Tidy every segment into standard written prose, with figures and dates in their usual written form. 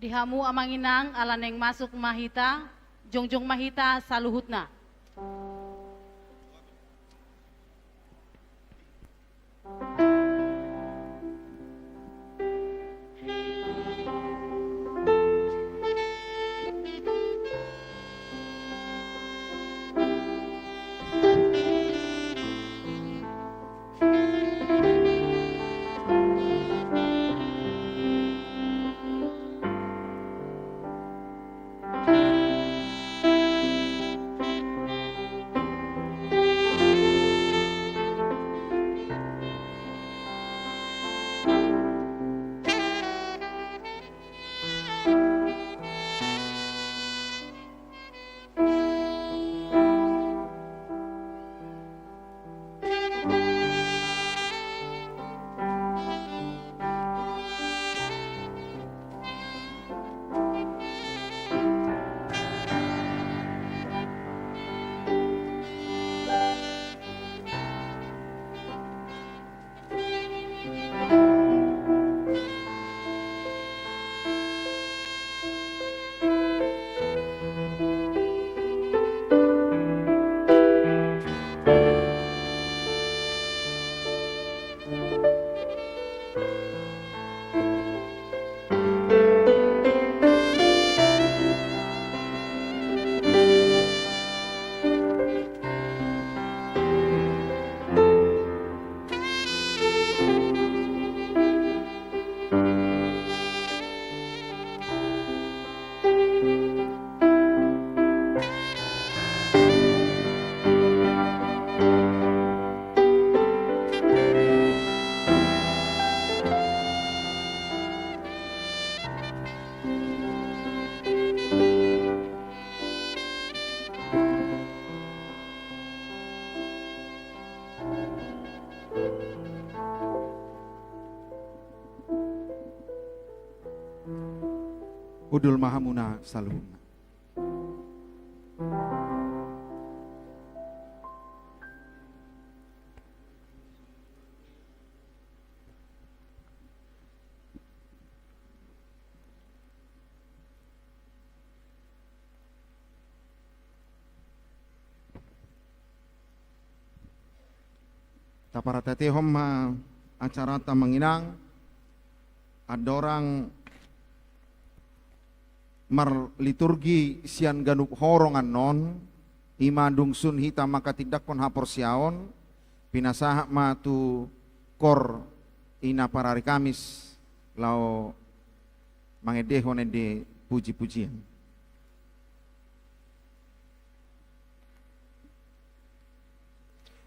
Dihamu amanginang alaneng masuk mahita, jongjong mahita saluhutna. Udul Mahamuna Saluhuna. Taparate homma acara tamanginang adorang mar liturgi sian ganuk horongan non ima dungsun hita maka tidak pon hapor siaon pinasaha ma tu kor ina parari Kamis lao mangedehon ede puji-pujian.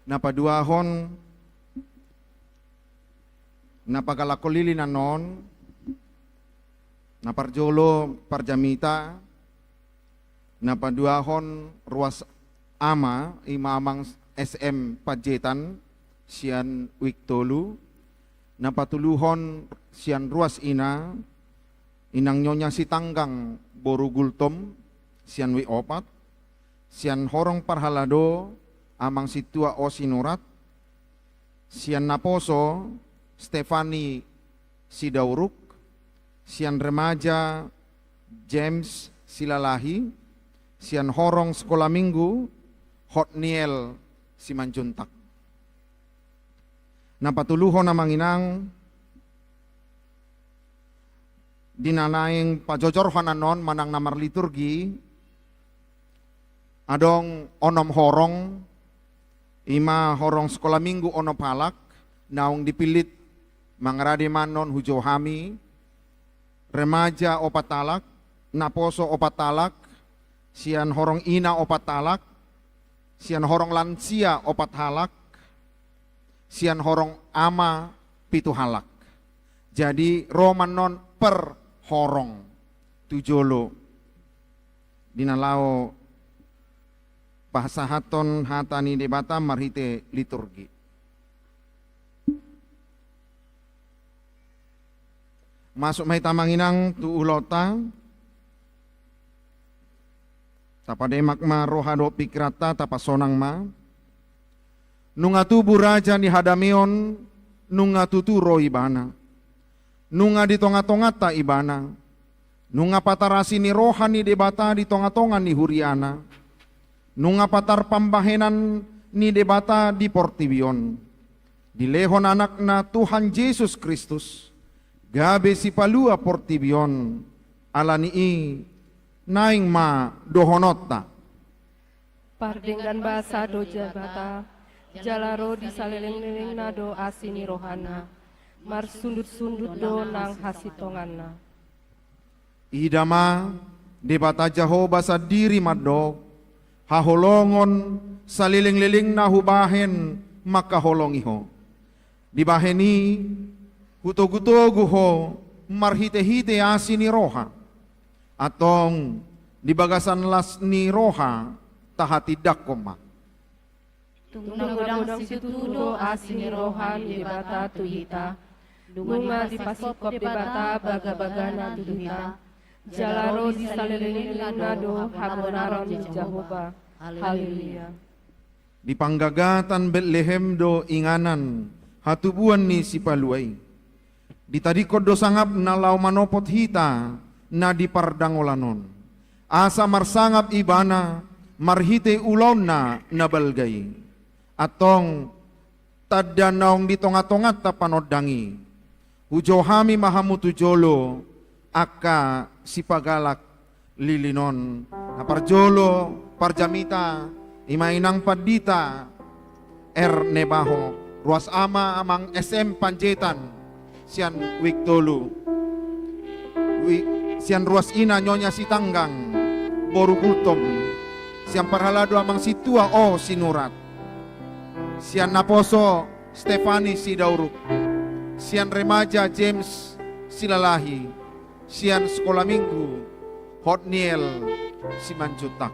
Napa duahon napa kalakolili na non naparjolo parjamita napaduahon ruas ama imamang SM Pajetan sian wiktolu napatuluhon sian ruas ina inang nyonya si tanggang boru gultom sian wi opat sian horong parhalado amang si tua osinurat sian naposo Stefani Sidauruk sian remaja James Silalahi, sian horong sekolah minggu Hotniel Simanjuntak. Napatuluho na manginang dinanaing pajojorhan anon manang namar liturgi adong onom horong ima horong sekolah minggu ono palak naung dipilit mangradi manon hujo hami remaja opat talak, naposo opat talak, sian horong ina opat talak, sian horong lansia opat halak, sian horong ama pitu halak. Jadi romanon per horong tujolo dinalao bahasa haton hatani debata marhite liturgi. Masuk mai tamanginang tu ulota tapademak ma rohado pikrata tapasonang ma nunga tubu raja ni hadamion nunga tuturo ibana nunga di tonga-tongata ibana Nunga patarasi ni rohani debata di tonga-tonga ni huriana. Nunga patar pambahenan ni debata di Portibion. Dilehon anak na Tuhan Yesus Kristus. Gabe si palua Portibion. Alani i naing ma dohonota. Pardenggan bahasa do jabata, jalaro di saleleng-leleng nado asini rohana, mar sundut-sundut do nang hasitonganna. Idama debata Jehova sa diri madog, haholongon saliling-liling na hubahen makaholongiho. Dibaheni huto-gutogu ho marhite-hite asini roha, atong dibagasan las ni roha tahatidak koma. Tunang-udang situdo asini rohan debata tuhita, nunga di pasikop debata baga-bagana tuhita, jalaro di saleleng-leleng nado habonaron di Jehova. Haleluya. Di panggagatan Bethlehem do inganan hatubuan ni si paluay. Di tadikod do sangap na law manopot hita na di pardangolanon. Asa marsangap ibana marhite ulaw na nabalgay. Atong tadanaong di tonga-tongat ta panodangi. Hujo hami mahamutu jolo aka si pagalak lilinon. Naparjolo parjamita imainang padita nebaho ruas ama amang SM Panjetan sian wiktolu sian ruas ina nyonya sitanggang boru kultom sian parhalado amang situa o sinurat sian naposo Stefani Sidauruk sian remaja James Silalahi sian sekolah minggu Hotniel Simanjutak.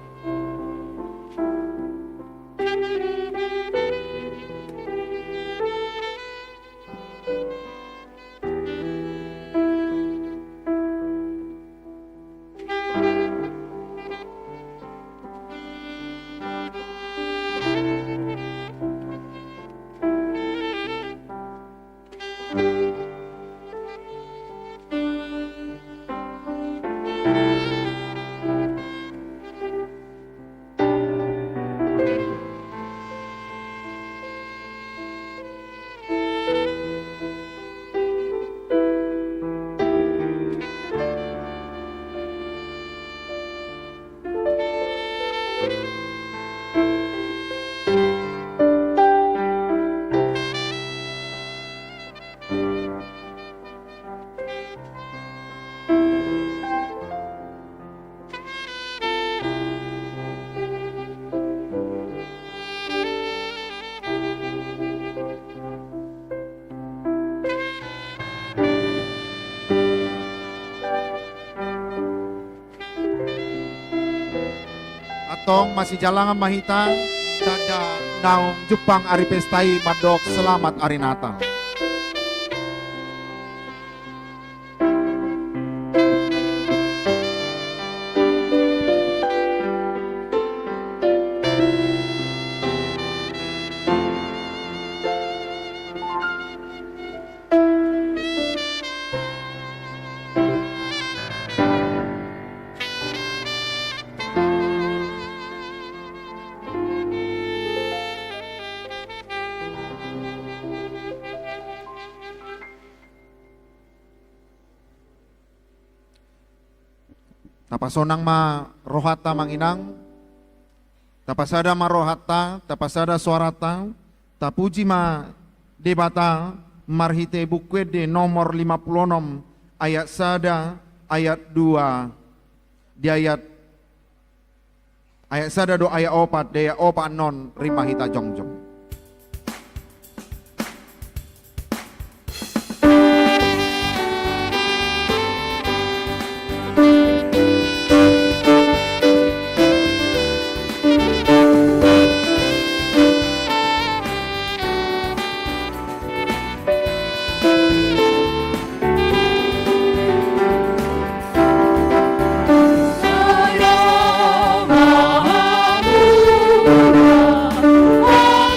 Atong masih jalangan mahita dada naong Jepang ari pestai madok selamat ari Natal. Tapasonang ma rohata manginang, tapasada ma rohata, tapasada suarata, tapuji ma debata marhite bukwe de nomor 56 ayat sada ayat 2 di ayat sada do ayat opat de opat non rimahita jongjong. Oh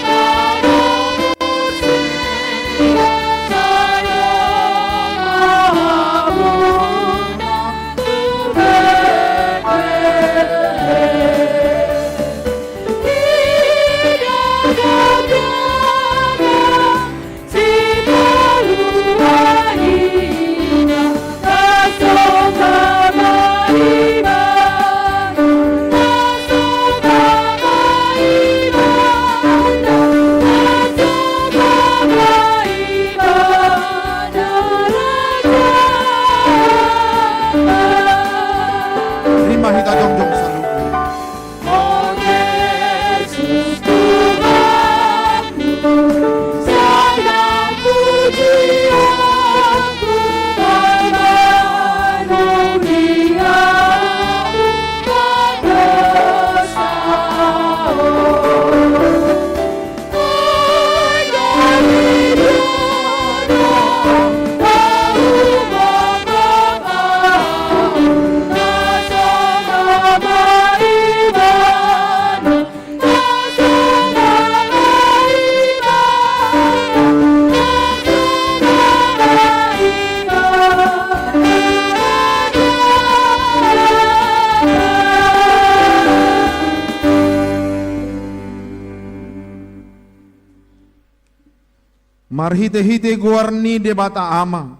Marhite-hite guarni debata ama.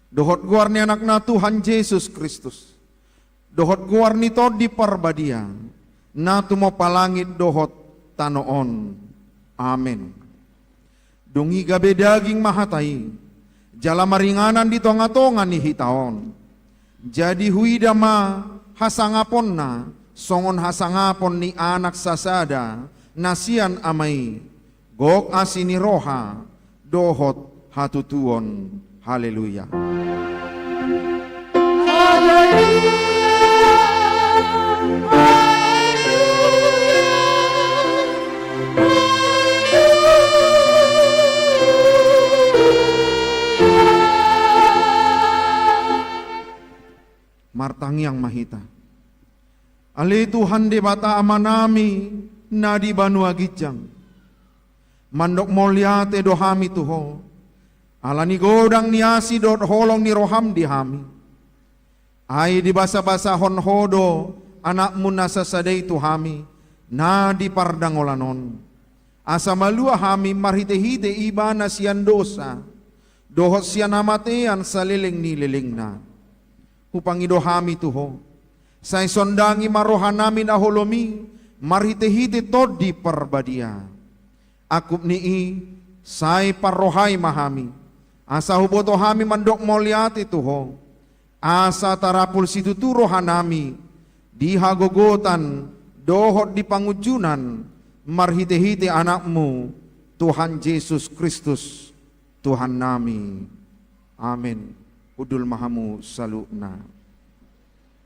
Dohot guarni anakna Tuhan Yesus Kristus. Dohot guarni to di parbadia. Na tumo palangit dohot tanoon. Amen. Dungi gabe daging mahatai. Jala maringanan di tonga-tonga ni hitaon. Jadi huidama hasangapon na. Songon hasangapon ni anak sasada. Nasian amai. Gok asini roha. Dohot hatutuon. Haleluya. Martang yang mahita. Ali Tuhan di bata amanami na di banua gijang. Mandok moliate dohami tuho. Alani godang niasi dot holong ni roham di hami. Ai di basa-basa hon hodo anakmu nasa sadai tuhami. Na di pardangolanon. Asa malua hami marhite-hite iba na siyan dosa. Dohot siya namatean sa liling ni liling na. Upangido hami tuho. Say sondangi marohan namin aholomi. Marhite-hite tod di parbadia. Akup nii say parrohay mahami. Asa huboto hami mandok moliati tuho. Asa tarapul situturo hanami. Di hagogotan dohot di pangujunan. Marhite-hite anakmu Tuhan Yesus Kristus Tuhan nami. Amin. Udul mahamu saluna.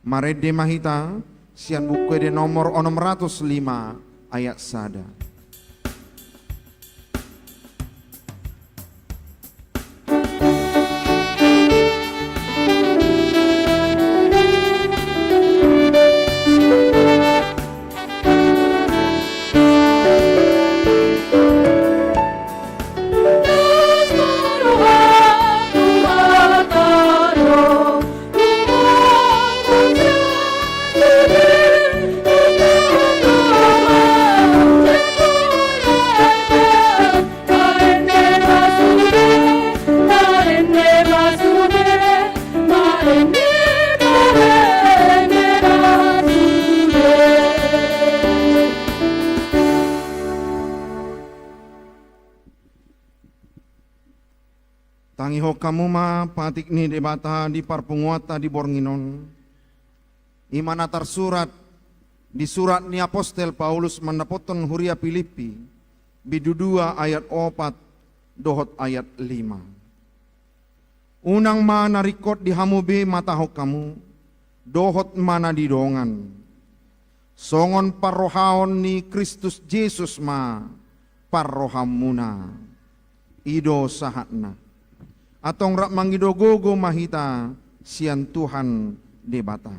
Marede mahita sian buku de nomor 605 ayat sada. Tangiho kamu ma patik ni debata di parpunguata di Bornginon. Imana tersurat di surat ni apostel Paulus mendapoton huria Filipi bidudua ayat 4 dohot ayat 5. Unang mana rikot di hamube mataho kamu dohot mana didongan. Songon parrohaon ni Kristus Yesus ma parrohamuna. Ido sahatna. Atong rak mangidogogo mahita sian Tuhan debata.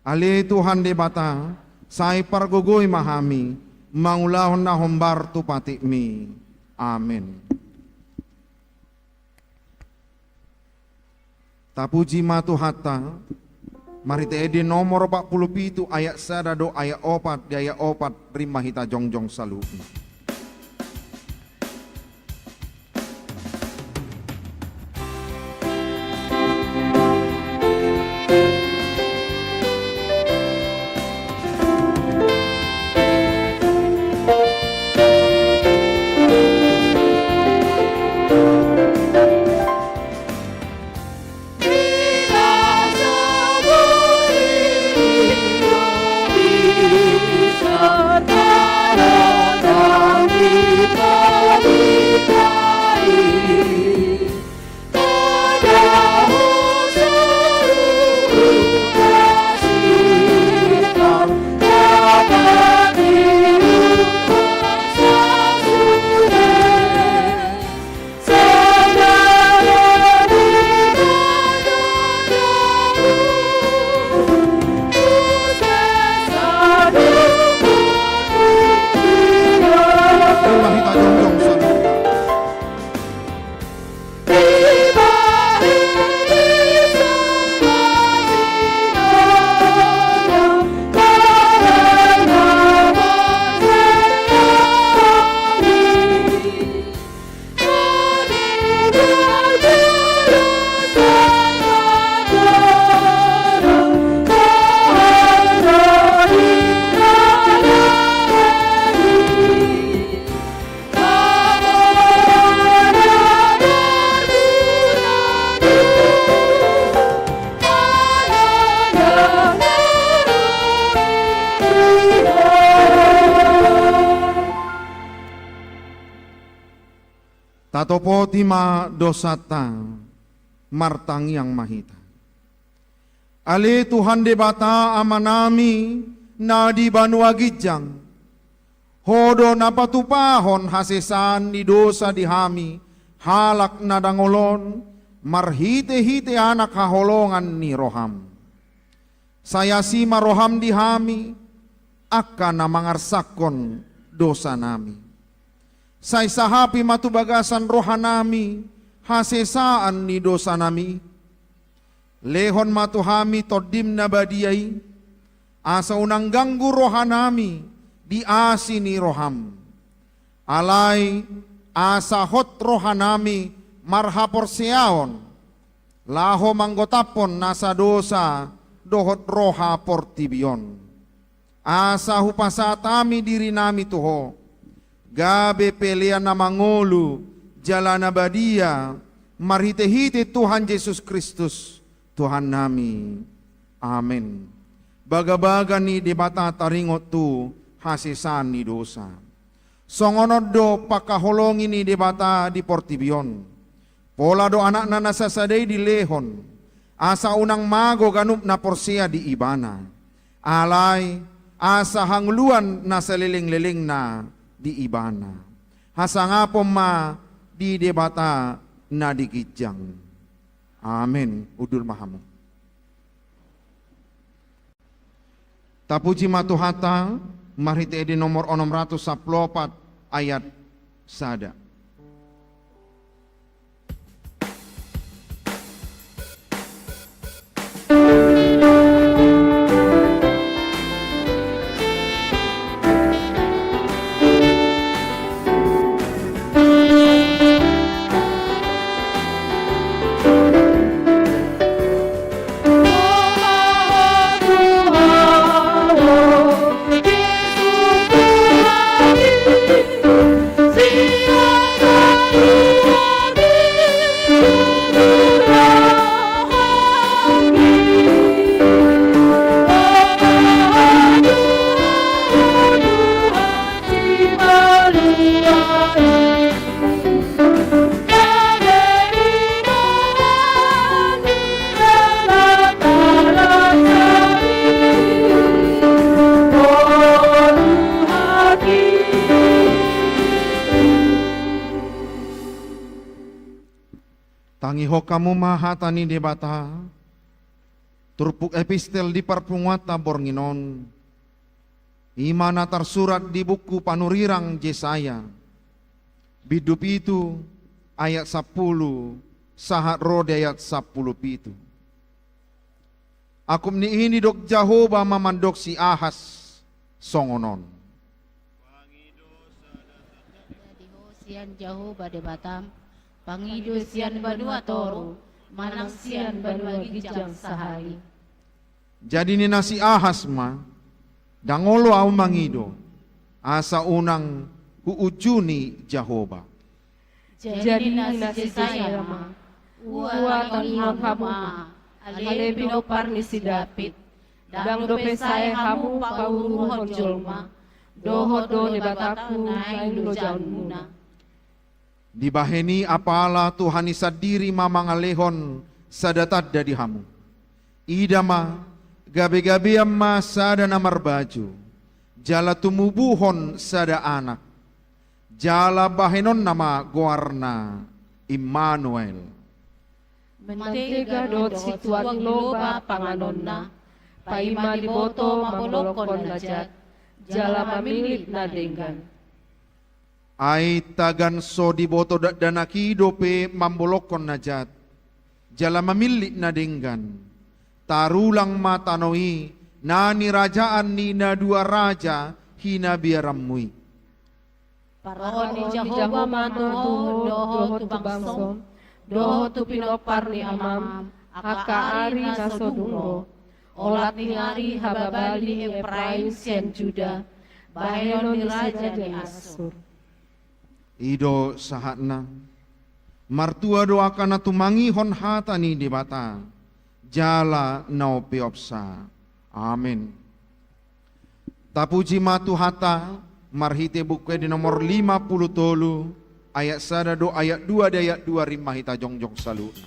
Ale Tuhan debata, say pargogoy mahami, mangulahon na hombar tu pati mi. Amen. Tapuji matu hatta, marite edi nomor 47 ayat sadado ayat 4 di ayat 4 rimah hita jongjong salu. Saudara Tatopo tima dosata martang yang mahita. Ale Tuhan debata amanami na di banua gijang. Hodo napatupahon hasesan di dosa dihami. Halak na dangolon marhite-hite anak haholongan ni roham. Saya si maroham dihami akan na mangarsakon dosa nami. Say sahapi matubagasan rohanami hasesaan ni dosa nami. Lehon matuhami todim na badiyay, asa unang ganggu rohanami, di asi ni roham. Alay, asa hot rohanami, marhapor siyaon, laho manggotapon nasa dosa, dohot roha portibion. Asa hupasatami diri nami tuho, gabe pelian na mangulu, jalana badia, marhite-hite Tuhan Yesus Kristus, Tuhan nami. Amin. Baga-baga ni debata taringot tu hasisan ni dosa. Songonod do pakaholongi ni debata di portibion. Pola do anak na nasasaday di lehon. Asa unang mago ganup na porsia di ibana. Alay asa hangluan na saliling-liling na di ibana. Hasa nga po ma di debata na di kijang. Amin. Udul mahamu. Tapuji matuhata marite di nomor 614 ayat sada. Tangiho kamu mahatani debata, turpuk epistel di parpunguata bornginon, imana tersurat di buku panurirang Yesaya, bidup itu ayat 10, sahat rode ayat 10 pitu. Akum ni ini dok Jahoba mamandok si Ahas songonon. Sian Jahoba debatam. Pangido sian banua toro, manang sian banua gijang sahari. Jadi ni nasi Ahas ma, dangolo au mangido, asa unang huujuni Jahoba. Jadi nasi saya ma, ua tanihon hamu ma, ale binopar ni si David, dang dope saya hamu pauruhon jolma, doho do debataku naing lo jaun muna. Dibaheni apala Tuhan isadiri mamangalehon sadatat dadi hamu. Idama gabe-gabe amma sada namar baju. Jala tumubuhon sada anak. Jala bahenon nama goarna Immanuel. Mentega dot situan loba panganonna, paima diboto mamolokon najat, jala mamilit na denggan. Ai tagan so diboto danaki dope mambolokon najat. Jala mamilit na denggan. Tarulang matanoi na nirajaan ni na dua raja hina biaramui. Paroon ni Jahoba mantuho doho tu bangsom, doho tu pinopar ni amam, aka ari nasodungo, olat ni ari hababali Efraim sian Juda, bahenon ni raja ni Asur. Ido sahatna martua doakan na tumangihon hata ni debata jala nau piopsa. Amin. Tapuji matu hata marhite buku di nomor 53 ayat 1 do ayat 2 de ayat 2 rimah hita jongjong saluna.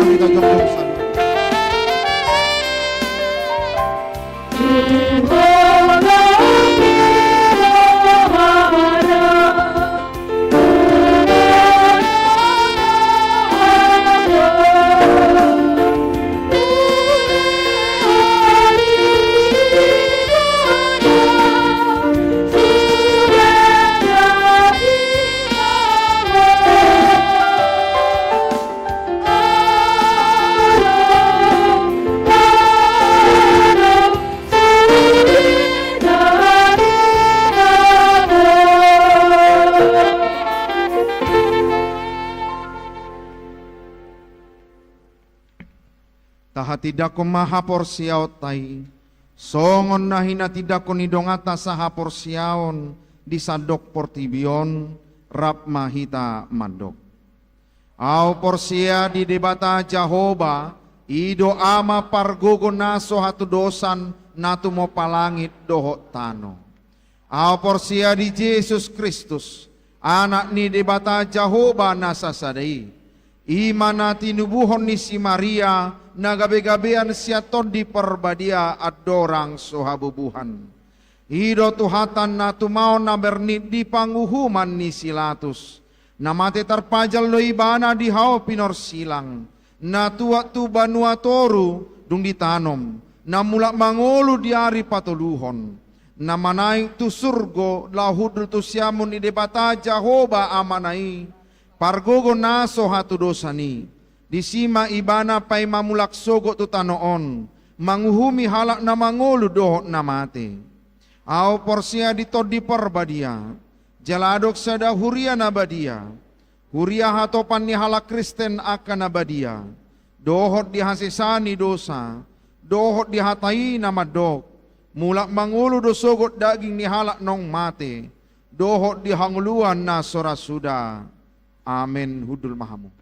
Kita jongjong saluna. Taha tidak ko maha porsiaw tay, songon na hina tidak ko nidongata saha porsiaon di sadok portibion, rap mahita mandok. Au porsia di debata Jahoba, ido ama pargogo naso hatu dosan natu mo palangit doho tano. Au porsia di Yesus Kristus, anak ni debata Jahoba nasa sadai. Imana tinubuhon ni si Maria, nagabe-gabean siaton di perbadia adorang sohabubuhan. Ido tuhatan na tumao na bernit di panguhuman ni silatus. Na mate terpajal no ibana di hao pinor silang. Na tuak tu banua toru dung ditanom. Na mulak mangolu di ari patuluhon. Na manaik tu surgo lahudul tu siamun di debata Jahoba amanai. Pargogo naso hatu dosani. Di sima ibana pay mamulak sogo tu tanoon. Manguhumi halak na mangolu dohot na mate. Au porsia ditod di perbadia. Jaladok sada huria na badia. Huria hatopan ni halak Kristen akan na badia. Dohot di hasisani dosa. Dohot di hatai na madok. Mulak mangulu do sogot daging ni halak nong mate. Dohot di hanguluan na sorasuda. Amin hudul mahamu.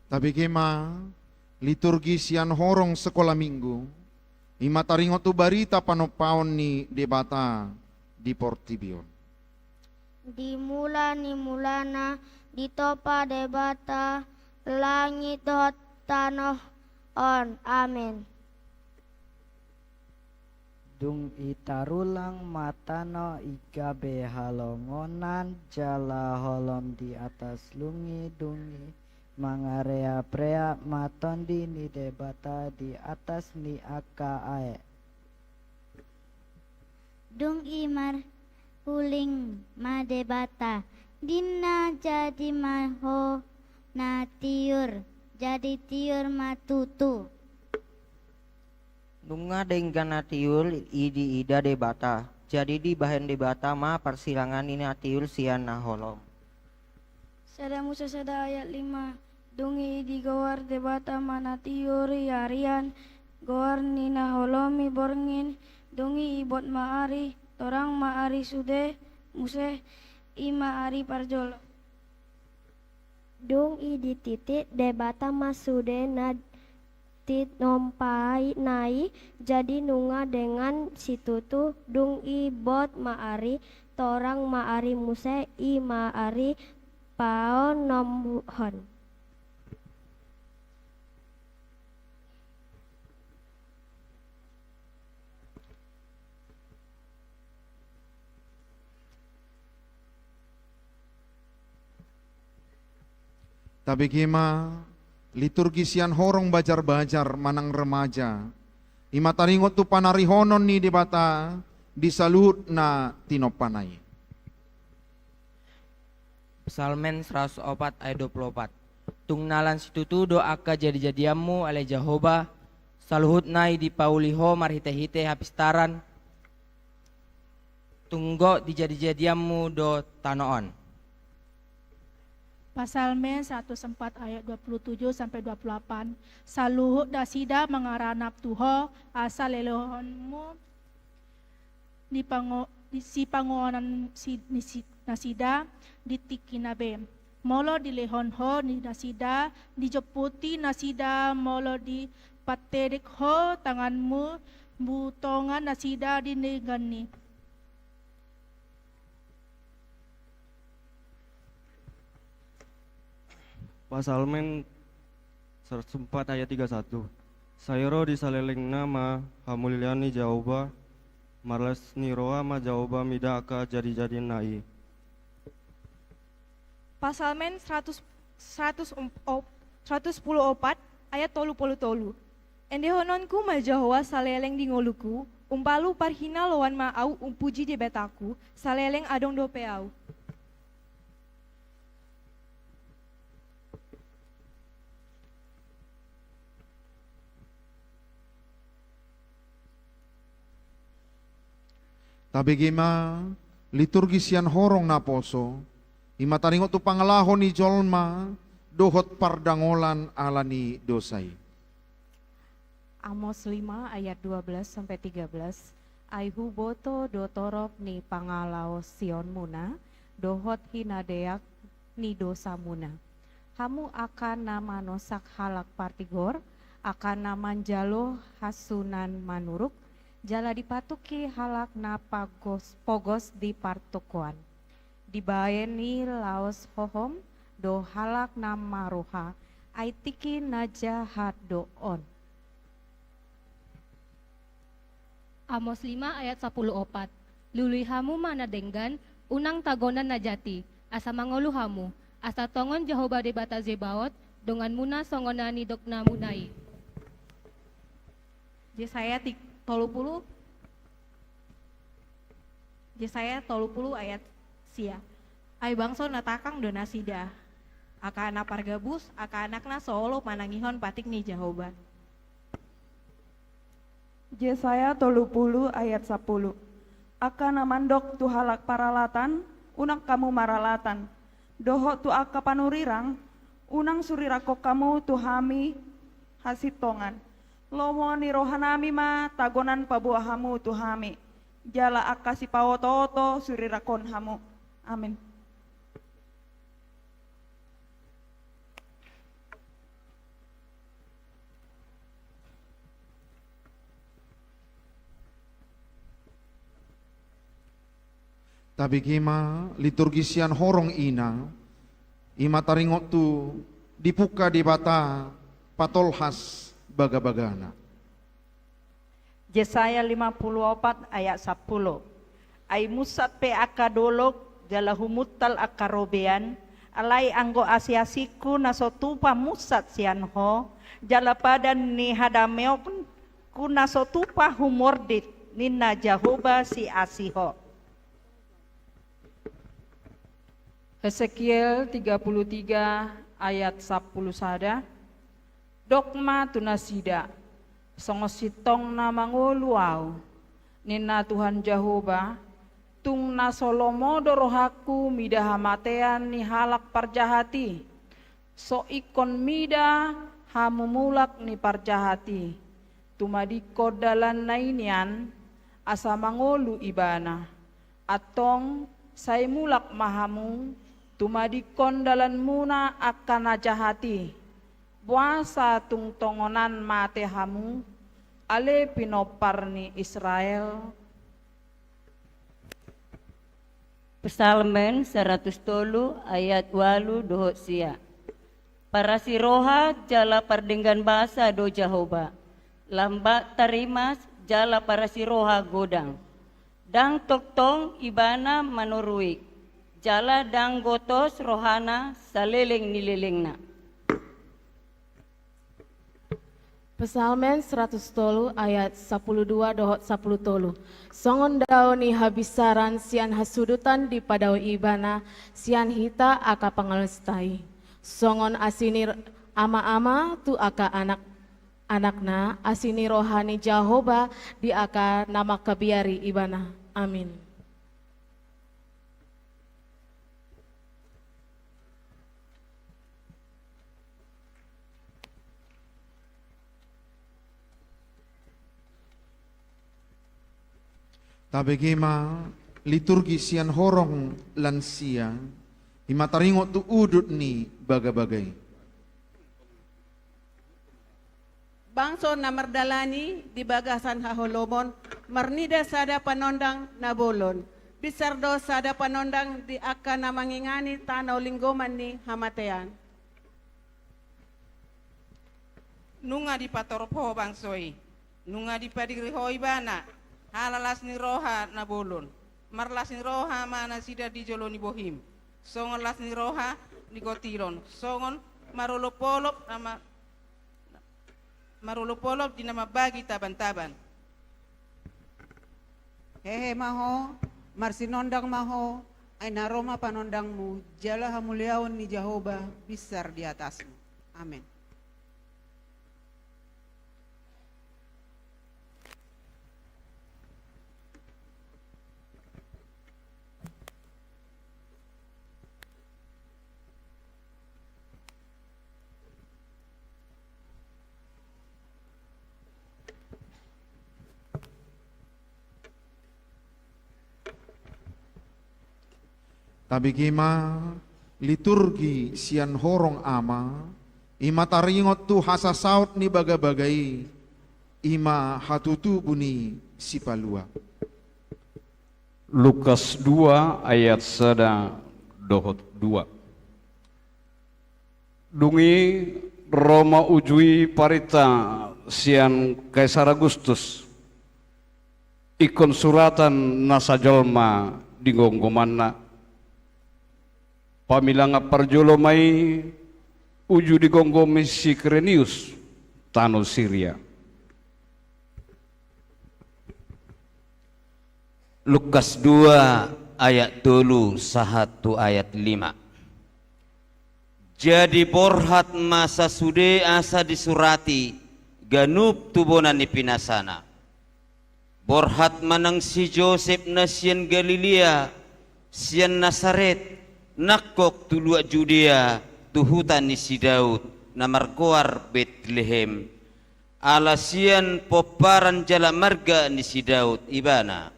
Tapi kema liturgi sian horong sekolah minggu, ima taringot tu barita panopaon ni debata di Portibio. Ni mulana ditopa debata langit dot tanah on. Amin. Dung itarulang matano igabe halongonan jala holom di atas lungi dungi mangarea prea matondi ni debata di atas ni aka ae. Dung imar huling madebata dina jadi maho na tiur jadi tiur matutu. Nunga dengan tiul idi ida debata. Jadi di bahan debata ma persilangan ini tiul sian naholom. Sada Musa sada ayat 5. Dungi di gawar debata mana tiur yarian. Gawar nina holomi borngin. Dungi ibot maari. Torang maari sude. Muse ima ari parjolo. Dung di titik debata masude na nompai nai jadi nunga dengan situtu dung ibot maari torang maari muse i maari pao nomhon. Tapi kema liturgi sian horong bajar-bajar manang remaja. Ima taringot tu panarihonon ni debata disalut na tinopanay. Psalmen 104 ayat 24. Tungnalan situtu doa ka jadi-jadiamu ale Jehovah. Saluhut nai di pauliho marhite-hite hapistaran. Tunggo di jadi-jadiamu do tanoon. Pasalmen 104 ayat 27 sampai 28. Saluhut dasida mengaranap Tuho asal lelohonmu si pangonan nasida ditikinabe. Molo di lehonho ni nasida dijeputi nasida molo di paterik ho tanganmu butongan nasida dinegani. Pasalmen 104 ayat 31. Sayro disaleleng nama hamuliliani Jehovah marles niroa ma Jehovah midaka jadi-jadi nai. Pasalmen 114 ayat 30. Endehononku ma Jehovah saleleng di ngoluku umpalu parhina loan ma au umpuji di betaku saleleng adong dopeau. Tapi gima liturgi sian horong na poso. Ima taringot tu pangalahon ni jolma dohot pardangolan alani dosai. Amos 5 ayat 12 sampai 13. Aihu boto do torop ni pangalao sion muna, dohot hinadeak ni dosa muna. Hamu akan nama nosak halak partigor, akan nama jalo hasunan manuruk, jala dipatuki halak na pogos di partokoan. Dibayeni laos hohom, do halak na maroha, aitiki najahat doon. Amos 5 ayat 14. Luluihamu mana denggan, unang tagonan najati, asa mangoluhamu, asa tongon Jehovah di bata Zebaot, dongan muna songonani dokna munai. Yesaya 30 ayat sia. Ai bangso natakang donasida. Aka anak pargabus, aka anakna solo manangihon patik ni Jehovah. Yesaya 30 ayat 10. Aka namandok tu halak paralatan, unang kamu maralatan. Doho tu aka panurirang, unang surirako kamu tu hami hasitongan. Lomo ni rohanami ma tagonan pabuahamu tu hami. Jala aka si pawoto-oto surirakon hamu. Amin. Tabi kima liturgi sian horong ina, ima taringot tu dipuka di bata patolhas baga-bagana. Yesaya 54 ayat 10. Ay musat pe akadolog jala humutal akarobean alai anggo asiasiku nasotupa musat sianho jala padan ni hadameok ku nasotupa humordit nina Jahoba si asiho. Hesekiel 33 ayat 10 sada. Dokma tunasida songositong na manguluaw nina Tuhan Jahoba tung na solomo dorohaku midah matean ni halak parjahati so ikon mida hamumulak ni parjahati tumadiko dalan nainian asa mangolu ibana atong say mulak mahamu tumadikon dalan muna akan najahati puasa tung tongonan mate hamu ale pinopar ni Israel. Psalmen 100 ayat 8 dohot sia. Para siroha jala pardenggan bahasa do Jahoba. Lambat tarimas jala para siroha godang. Dang toktong ibana manuruik. Jala dang gotos rohana saleleng nilelengna. Psalmen 100 ayat 12 dohot 10 tolu. Songon dao ni habisaran sian hasudutan di padau ibana sian hita aka pangalestai. Songon asinir ama-ama tu aka anak-anakna asini rohani Jahoba di aka nama kabiari ibana. Amin. Tabegema liturgi sian horong lansia, ima taringot tu udut ni baga-bagay. Bangso na mardalani di bagasan haholomon, marnida sada panondang na bolon. Bisardo sada panondang di aka na mangingani tanaw linggoman ni hamatean. Nunga di patorpo bangsoi, nunga di padirihoi bana, halalas ni roha na bolon. Marlas ni roha mana sida di joloni bohim. Songon las ni roha ni gotilon. Songon marolopolop nama marolopolop di nama bagi taban-taban. Hehe maho, marsinondang maho, ay naroma panondangmu, jala hamuliaon ni Jahoba besar di atasmu. Amin. Tabigima liturgi sian horong ama, ima taringot tu hasa saut ni baga-bagay, ima hatutu buni sipalua. Lukas 2 ayat 1 dohot 2. Dungi Roma ujui parita sian Kaisar Agustus ikon suratan nasajolma di gonggomanna pamilanga parjolomai uju di gonggomi si Krenius tano Syria. Lukas 2 ayat 1 ayat 5. Jadi borhat masa sude asa disurati ganub tubonan ni pinasana. Borhat manang si Joseph na sian Galilea, sian Nasaret, nakok tulua Judea, tuhutan ni si Daud, namarkoar Bethlehem. Alasian poparan jala marga ni si Daud ibana.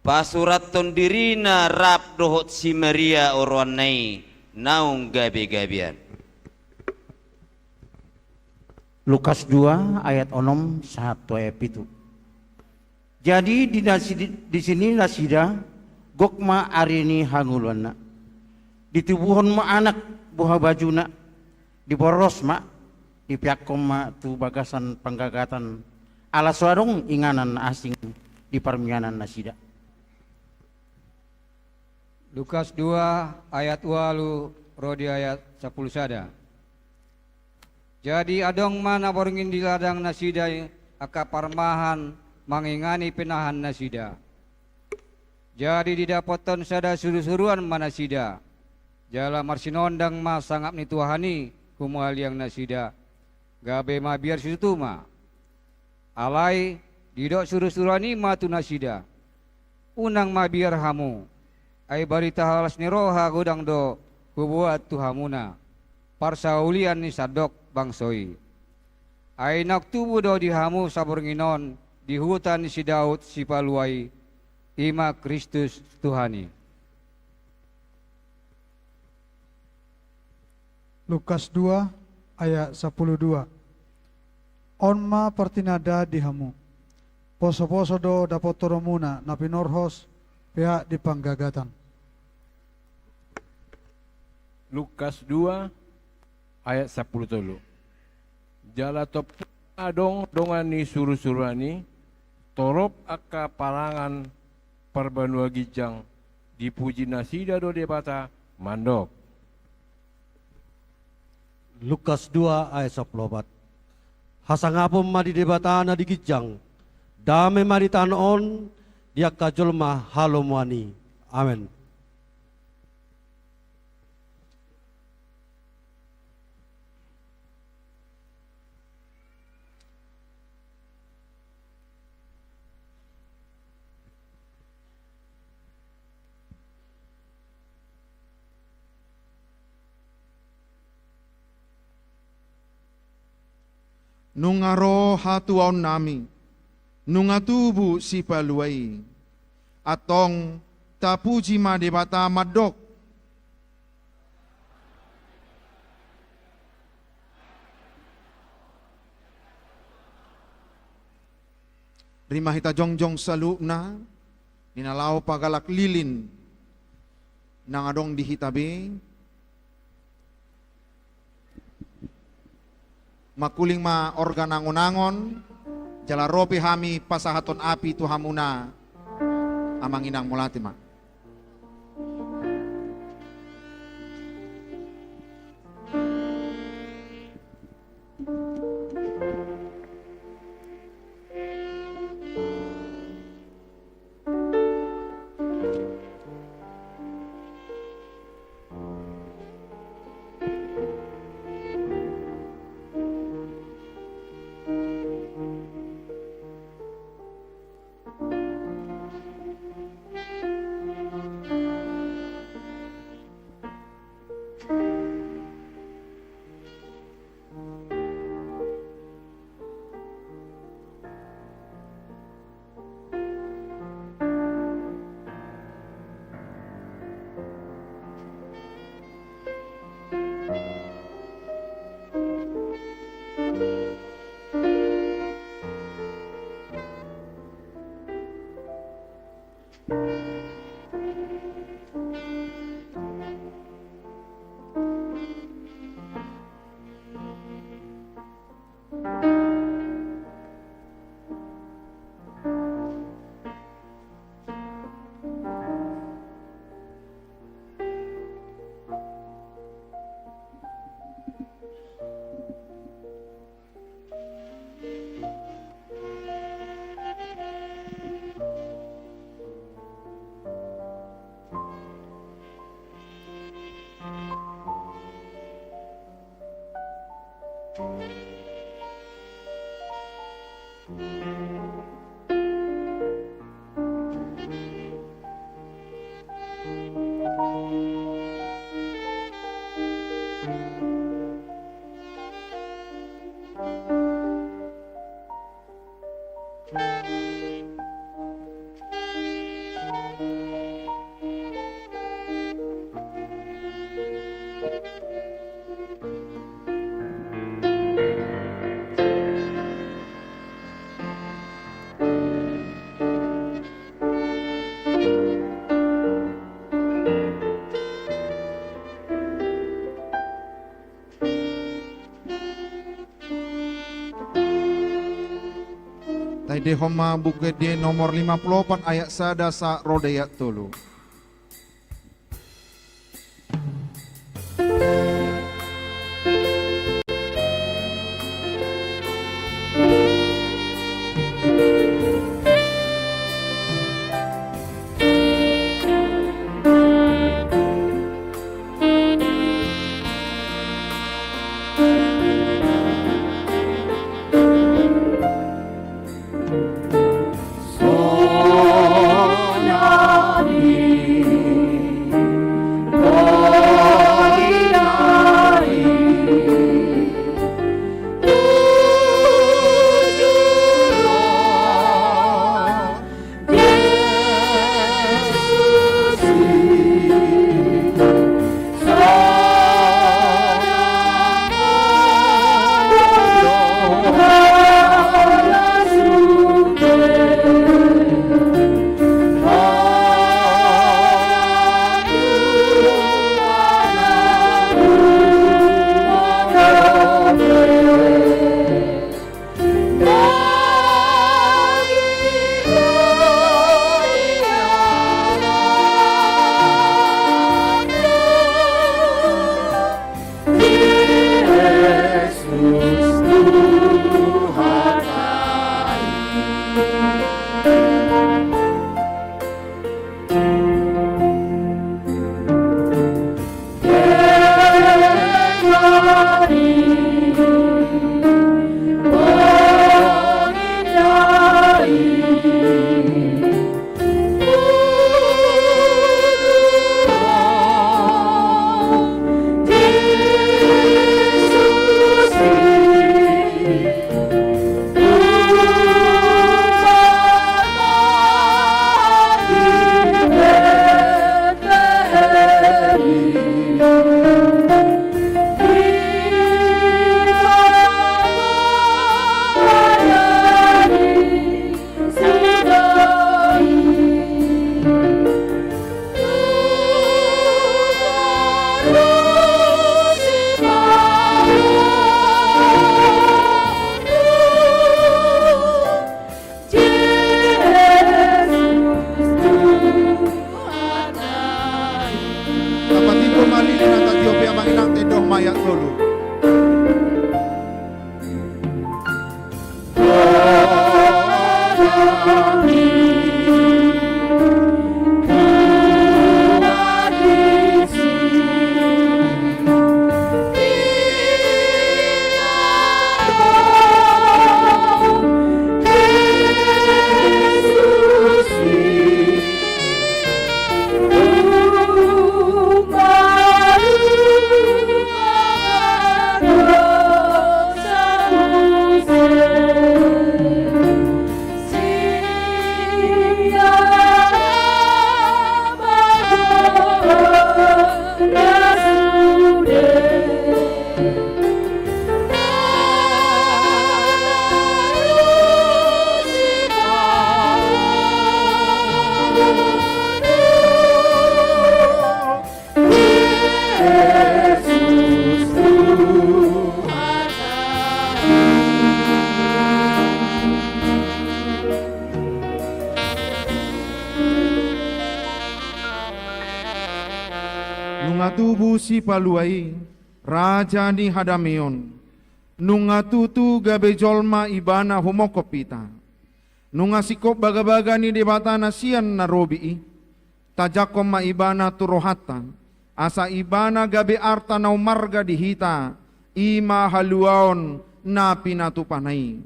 Pasuraton dirina rap dohot si Maria orwanai naung gabi-gabian. Lukas 2 ayat 6 1 ayat 7. Jadi di sini nasida gokma arini hangulana ditubuhon ma anak buah bajuna di boros ma di pihak koma tu bagasan penggagatan ala suarong inganan asing di permianan nasida. Lukas 2 ayat 8 rodi ayat 10 sada. Jadi adong mana borngin di ladang nasida aka parmahan mangingani penahan nasida. Jadi didapoton sada suruh-suruan manasida. Jala marsinondang ma sangap ni tuahani kumal yang nasida. Gabe ma biar situ ma. Alai didok suruh-suruani ma tu nasida. Unang ma biar hamu. Ai barita halas ni roha godang do kubuat tu hamuna. Parsaulian ni sadok bangsoi. Ai nak tubuh do di hamu sabornginon di hutan si Daud si Paluai. Ima Kristus Tuhani. Lukas 2 ayat 12. Onma pertinada dihamu. Poso-poso do dapotoromuna napinorhos pihak di panggagatan. Lukas 2 ayat 10. Jala top adong dongani suruh-suruhani torop aka parangan perbanua gijang dipuji nasida do debata mandok. Lukas 2 ayat 14. Hasangapom madi debata na di gijang dame madi tanon dia kajolma halomwani. Amin. Nungaro hatuaon nami, nungatubu si Paluai, atong tapuji madebata madok. Rima hita jongjong saluna, ninalaw pagalak lilin, nang adong dihitabe, makuling ma organ angon-angon jala ropi hami pasahaton api tu hamuna amanginang mulati ma. Idehoma buku de nomor 54 ayat sada sa rodayat tulu. Nungatubu si paluai raja ni hadamion nungatutu gabe jolma ibana homokopita nungasikop baga-baga ni debata nasian narobi tajakom ma ibana turohatan asa ibana gabe arta nau marga dihita ima haluaon na pinatupanai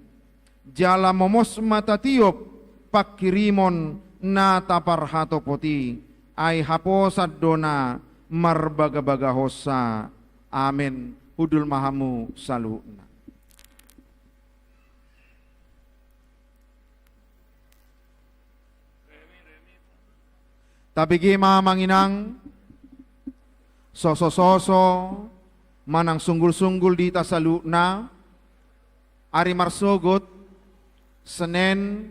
jala momos mata tiop pakirimon na taparhato poti ay haposad dona marbaga-baga hosa. Amin. Hudul mahamu saluhna. Tapi gima manginang soso-soso manang sunggul-sunggul di tasaluna ari marsogot Senin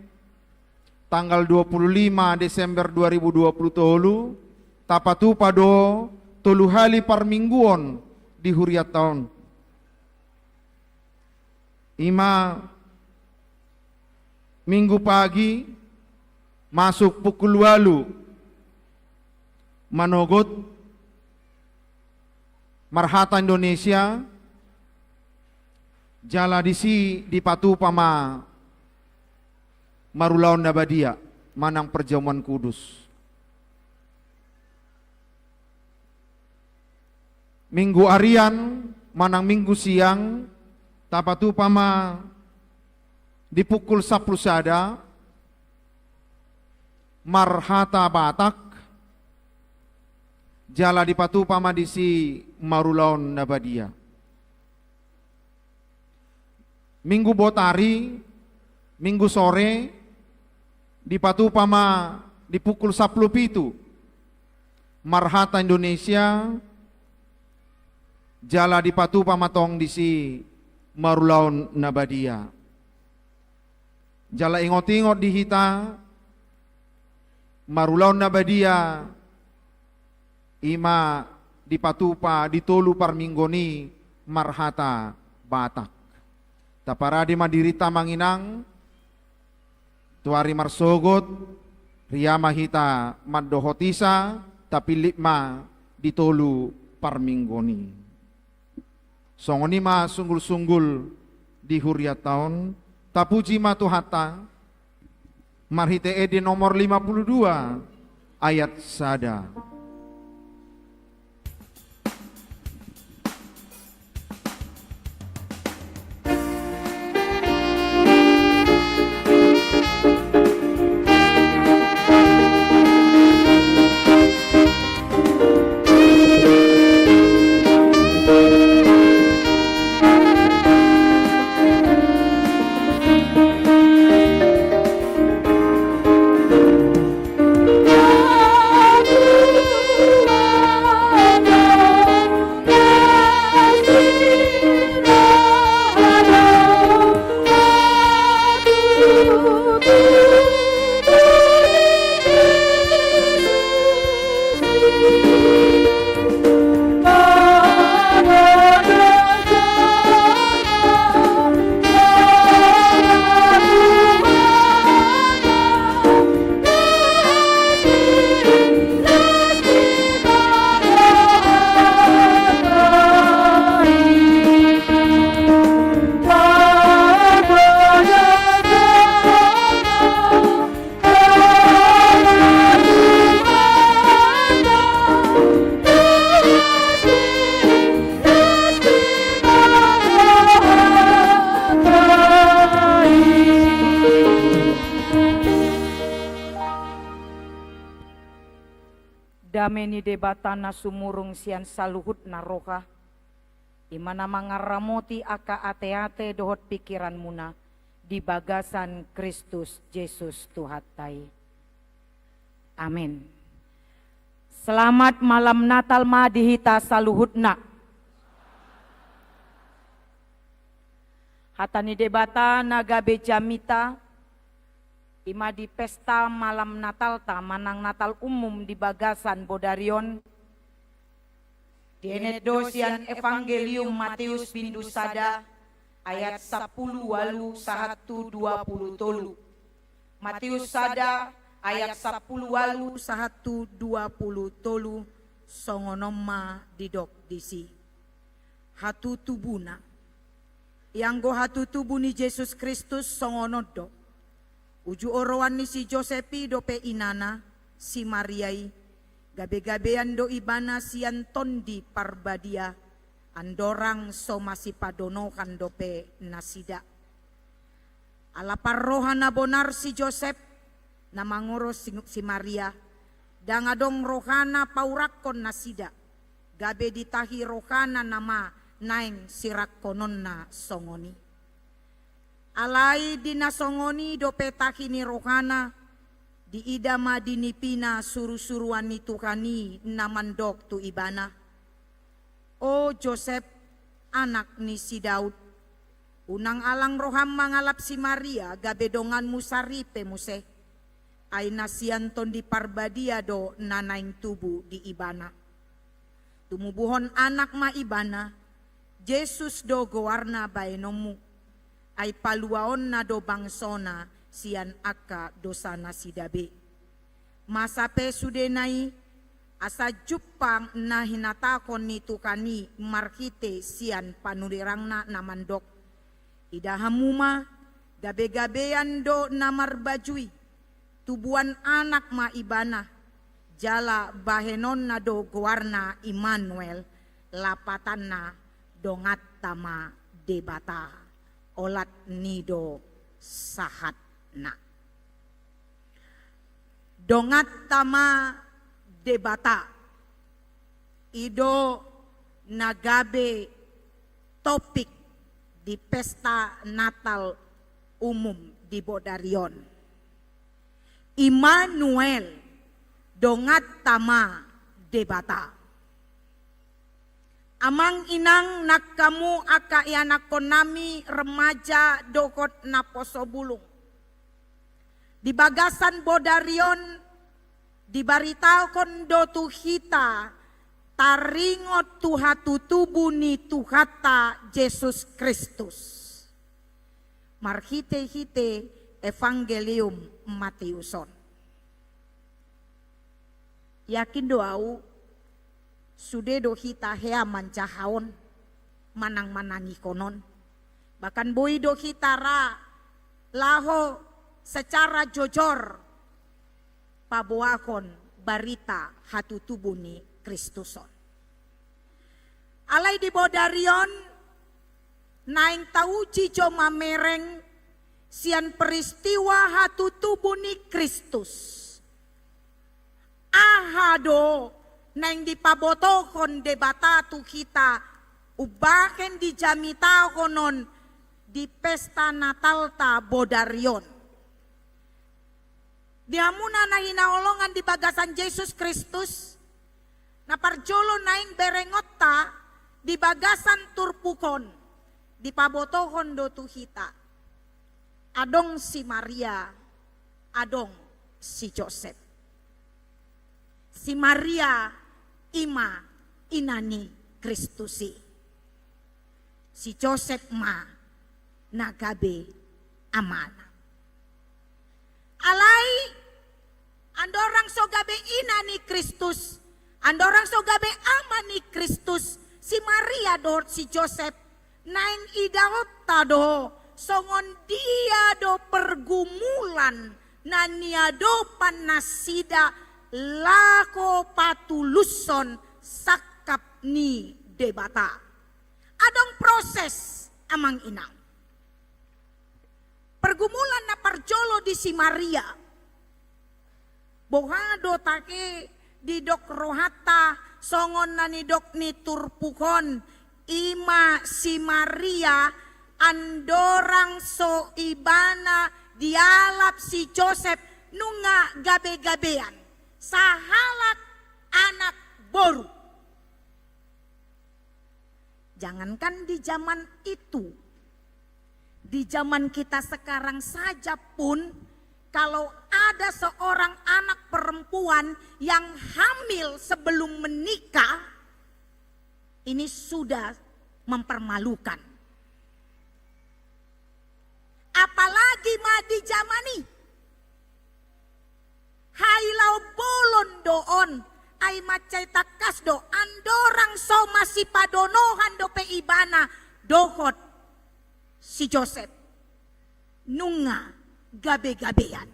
tanggal 25 Desember 2020 tapatu pado tolu hali parmingguon di huriat tahun. Ima Minggu pagi masuk pukul 8 manogot Marhata Indonesia jala disi di patu pama Marulaon Nabadia manang perjamuan kudus. Minggu harian manang minggu siang tapatu pama di pukul 10 sada Marhata Batak jala di patu pama disi Marulaon Nabadia. Minggu botari minggu sore di patu pama di pukul 10 pitu Marhata Indonesia jala di patu pamatong disi Marulaon Nabadia. Jala ingot-ingot di hita Marulaon Nabadia ima di patupa ditolu parminggoni Marhata Batak. Taparadi madirita manginang tuari marsogot riyama hita maddohotisa tapi lima ditolu parminggoni. Songoni ma sunggul-sunggul di huriat tahun tapuji ma tuhata marhite edi nomor 52 ayat sada. Dameni debatana sumurung sian saluhut naroka imana mangaramoti aka ate-ate dohot pikiran muna di bagasan Kristus Yesus Tuhatai. Amin. Selamat malam Natal ma dihita saluhutna. Hatani debata naga bejamita ima di pesta malam Natal ta manang Natal umum di bagasan Bodarion. Dienet dosian Evangelium Matius bindu sada ayat 10 walu 120 tolu. Matius sada ayat 10 walu 120 tolu songonoma didok disi. Hatu tubuna. Yang go hatu tubu ni Yesus Kristus songonodo. Uju orowan ni si Josepi dope inana, si Mariai, gabe-gabean do ibana si Antondi parbadia, andorang so masih padono kan dope nasida. Ala parroha na bonar si Josep, na mangoros si Maria, dangadong rohana paurakon nasida, gabe ditahi rohana nama naeng sirakonon na songoni. Alai dinasongoni dopetaki ni rohana di idama dinipina suru-suruan ni Tuhani namandok tu ibana. O Joseph anak ni si Daud unang alang roham mangalap si Maria gabedongan musaripe muse ay nasianton di parbadia do nanaing tubu di ibana. Tumubuhon anak ma ibana Jesus do gowarna baenomu ay paluaon na do bangsona sian aka dosana sidabe. Masape sudenai asa jupang na hinatakon ni tukani markite sian panulirangna namandok. Idahamuma gabe-gabean do namarbajui tubuan anak ma ibana jala bahenon na do gowarna Immanuel lapatanna dongat tama debata olat nido sahatna. Dongat tama debata ido nagabe topik di pesta Natal umum di Bodarion. Immanuel dongat tama debata. Amang inang nakamu aka ianak konami remaja dokot naposo bulung. Di bagasan Bodarion dibaritaw kondo tuhita taringot tuhatu tubuni tuhata Yesus Kristus. Marhite-hite Evangelium Mateuson. Yakin doau sude do hita hea mancahaon manang-manangi konon. Bahkan boi do hita ra laho secara jujur paboakon barita hatu tubuni Kristuson. Alai di Bodarion naing tauji jo mamereng sian peristiwa hatu tubuni Kristus. Ahado naing dipabotokon debata tu kita ubaken di jamita konon di pesta Natal ta Bodarion. Diamuna na hinaolongan di bagasan Yesus Kristus na parjolo naing berengotta di bagasan turpukon di pabotohon do tuhita adong si Maria adong si Joseph. Si Maria ima inani Kristusi, si Joseph ma nagabe amana. Alai andorang sogabe inani Kristus, andorang sogabe amani Kristus, si Maria do si Joseph naing idaota do songon dia do pergumulan nania do panasida lako patuluson sakap ni debata. Adong proses amang inang. Pergumulan na parjolo di si Maria. Bohado take di dok rohata songon na ni dok ni turpukon ima si Maria andorang so ibana dialap si Joseph nunga gabe-gabean sahalak anak boru. Jangankan di zaman itu, di zaman kita sekarang saja pun kalau ada seorang anak perempuan yang hamil sebelum menikah, ini sudah mempermalukan. Apalagi di zaman ini, hailau bolon doon, ay macay takas do, andorang so masih padonohan do pe ibana, dohot si Joseph, nunga gabe-gabean.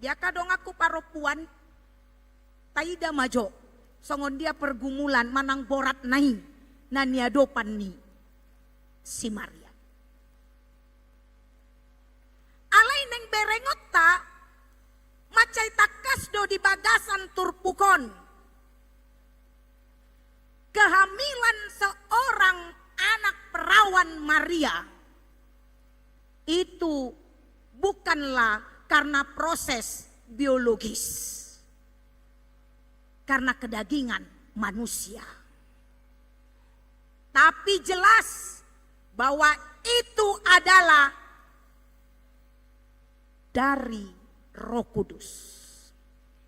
Dia kadong aku paropuan, taida majo, songon dia pergumulan manang borat nai, naniadopan ni si Maria. Alay neng berengot ta, macay takas do di bagasan turpukon. Kehamilan seorang anak perawan Maria itu bukanlah karena proses biologis, karena kedagingan manusia. Tapi jelas bahwa itu adalah dari Roh Kudus.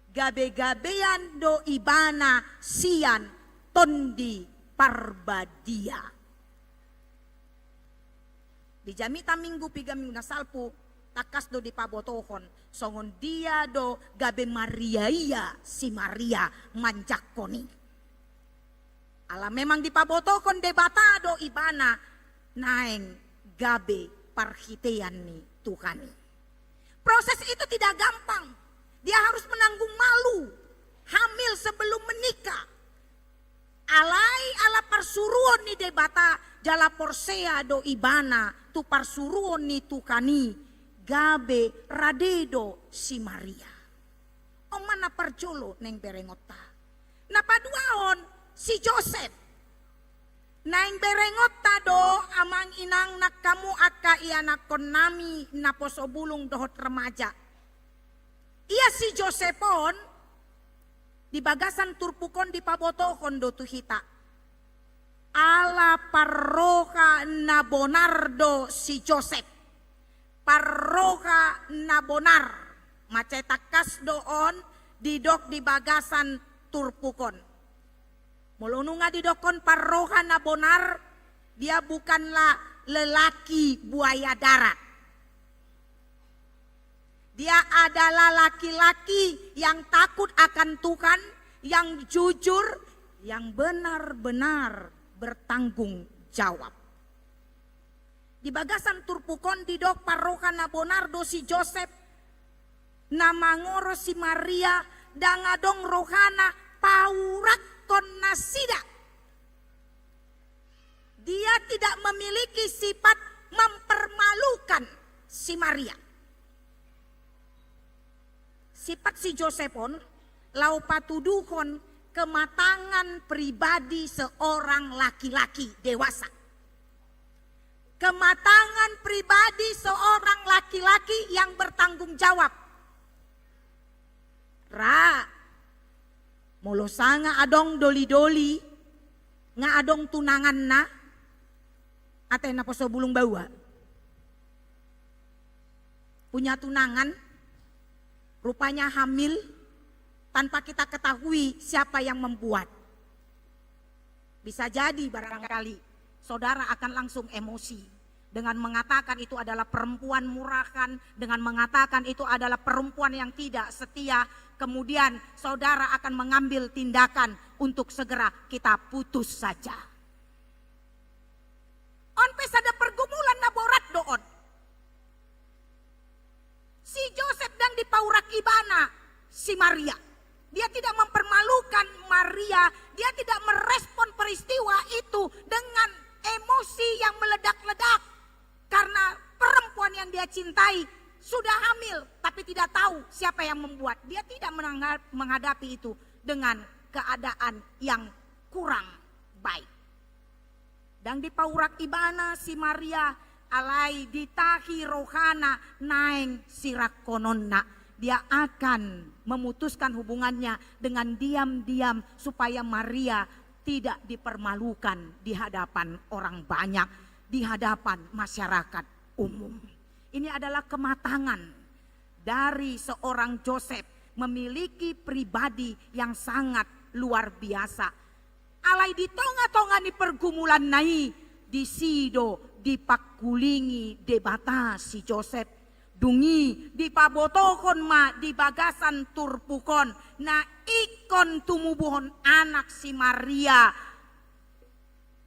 Gabe-gabean do ibana sian tondi parbadia. Di jamita minggu piga minggu nasalpu takas do di pabotohon songon dia do gabe Maria iya si Maria manjakoni. Ala memang di pabotohon debata do ibana naeng gabe parhitean ni Tuhani. Proses itu tidak gampang. Dia harus menanggung malu, hamil sebelum menikah. Alai ala parsuruon ni debata jala porsea do ibana tu parsuruon ni Tukani gabe radedo si Maria. O mana parjolo neng berengota. Napaduaon si Joseph. Naing berengota do amang inang nak kamu akka ianak konami naposo bulung dohot remaja. Ia si Josephon di bagasan turpukon di pabotohon do tuhita. Ala parroha nabonardo si Joseph. Parroha nabonar. Macetakas doon didok di bagasan turpukon. Mulununga didokon parroha nabonar, dia bukanlah lelaki buaya darat. Dia adalah laki-laki yang takut akan Tuhan, yang jujur, yang benar-benar bertanggung jawab. Di bagasan turpukon didok parroha nabonar do si Joseph, namangoro si Maria, dangadong rohana paurak kon nasida. Dia tidak memiliki sifat mempermalukan si Maria. Sifat si Josephon lau patuduhon kematangan pribadi seorang laki-laki dewasa. Kematangan pribadi seorang laki-laki yang bertanggung jawab. Molo sanga adong doli-doli, nga adong tunangan na, ate na poso bulung bawa. Punya tunangan, rupanya hamil, tanpa kita ketahui siapa yang membuat. Bisa jadi barangkali saudara akan langsung emosi dengan mengatakan itu adalah perempuan murahan, dengan mengatakan itu adalah perempuan yang tidak setia. Kemudian saudara akan mengambil tindakan untuk segera kita putus saja. On pes ada pergumulan naborat doon. Si Joseph dan dipaurak ibana si Maria. Dia tidak mempermalukan Maria, dia tidak merespon peristiwa itu dengan emosi yang meledak-ledak. Karena perempuan yang dia cintai sudah hamil tapi tidak tahu siapa yang membuat. Dia tidak menghadapi itu dengan keadaan yang kurang baik. Dan di paurak ibana si Maria alai ditahi rohana naeng sirakononna. Dia akan memutuskan hubungannya dengan diam-diam supaya Maria tidak dipermalukan di hadapan orang banyak, di hadapan masyarakat umum. Ini adalah kematangan dari seorang Joseph memiliki pribadi yang sangat luar biasa. Alai di tonga-tonga ni pergumulan nai di sido dipakulingi debata si Joseph. Dungi di pabotohon ma di bagasan turpukon na ikon tumubuhon anak si Maria.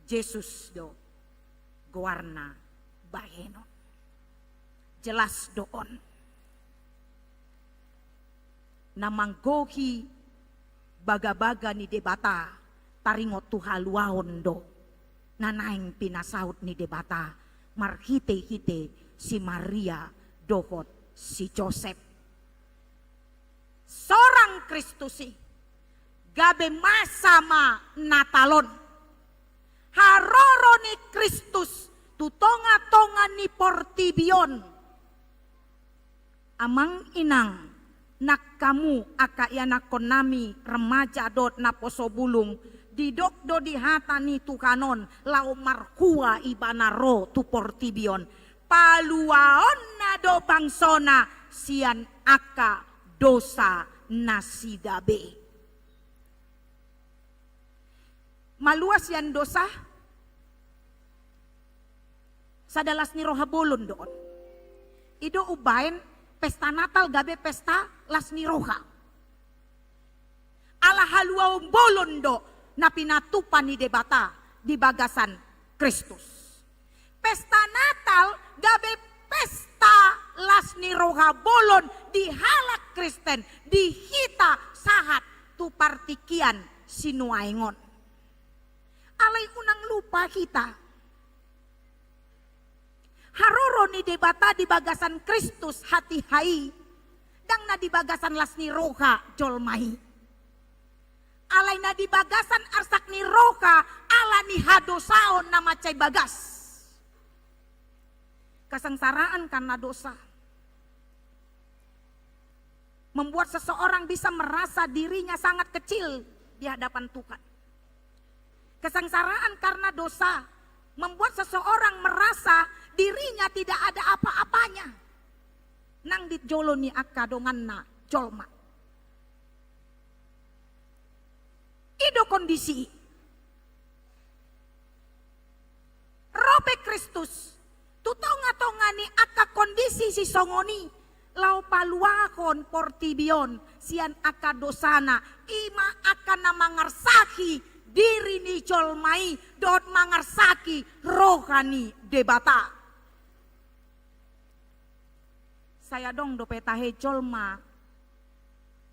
Yesus do gowarna baheno. Jelas doon. Namanggohi baga-baga ni debata taringot tuhaluaon do. Nanaing pinasaut ni debata marhite-hite si Maria dohot si Joseph. Seorang Kristusi gabe masama natalon. Haroro ni Kristus tutonga-tonga ni portibion. Amang inang nak kamu aka yana konami remaja dot na poso bulung didok do di hata ni tukanon lau marhua ibana ro tu portibion paluaon na do bangsona sian aka dosa nasidabe. Maluas yan dosa sada lasni roha bolon doon. Ido ubain pesta Natal gabe pesta lasni roha. Ala haluau bolon do na pinatupan ni debata di bagasan Kristus. Pesta Natal gabe pesta lasni roha bolon di halak Kristen di hita sahat tu partikian sinuaingon. Alay unang lupa kita. Haroro ni debata di bagasan Kristus hati hai. Dang na di bagasan lasni roha jolmai. Alay na di bagasan arsak ni roha ala ni hadosaon na macay bagas. Kesengsaraan karena dosa membuat seseorang bisa merasa dirinya sangat kecil di hadapan Tuhan. Kesengsaraan karena dosa membuat seseorang merasa dirinya tidak ada apa-apanya. Nang dijoloni akadonganna jolma. Ido kondisi robe Kristus tutonga-tongani aka kondisi si songoni lau paluakon portibion sian aka dosana ima akan mangarsaki diri ni jolmai dot mangarsaki rohani debata. Saya dong do petahe jolma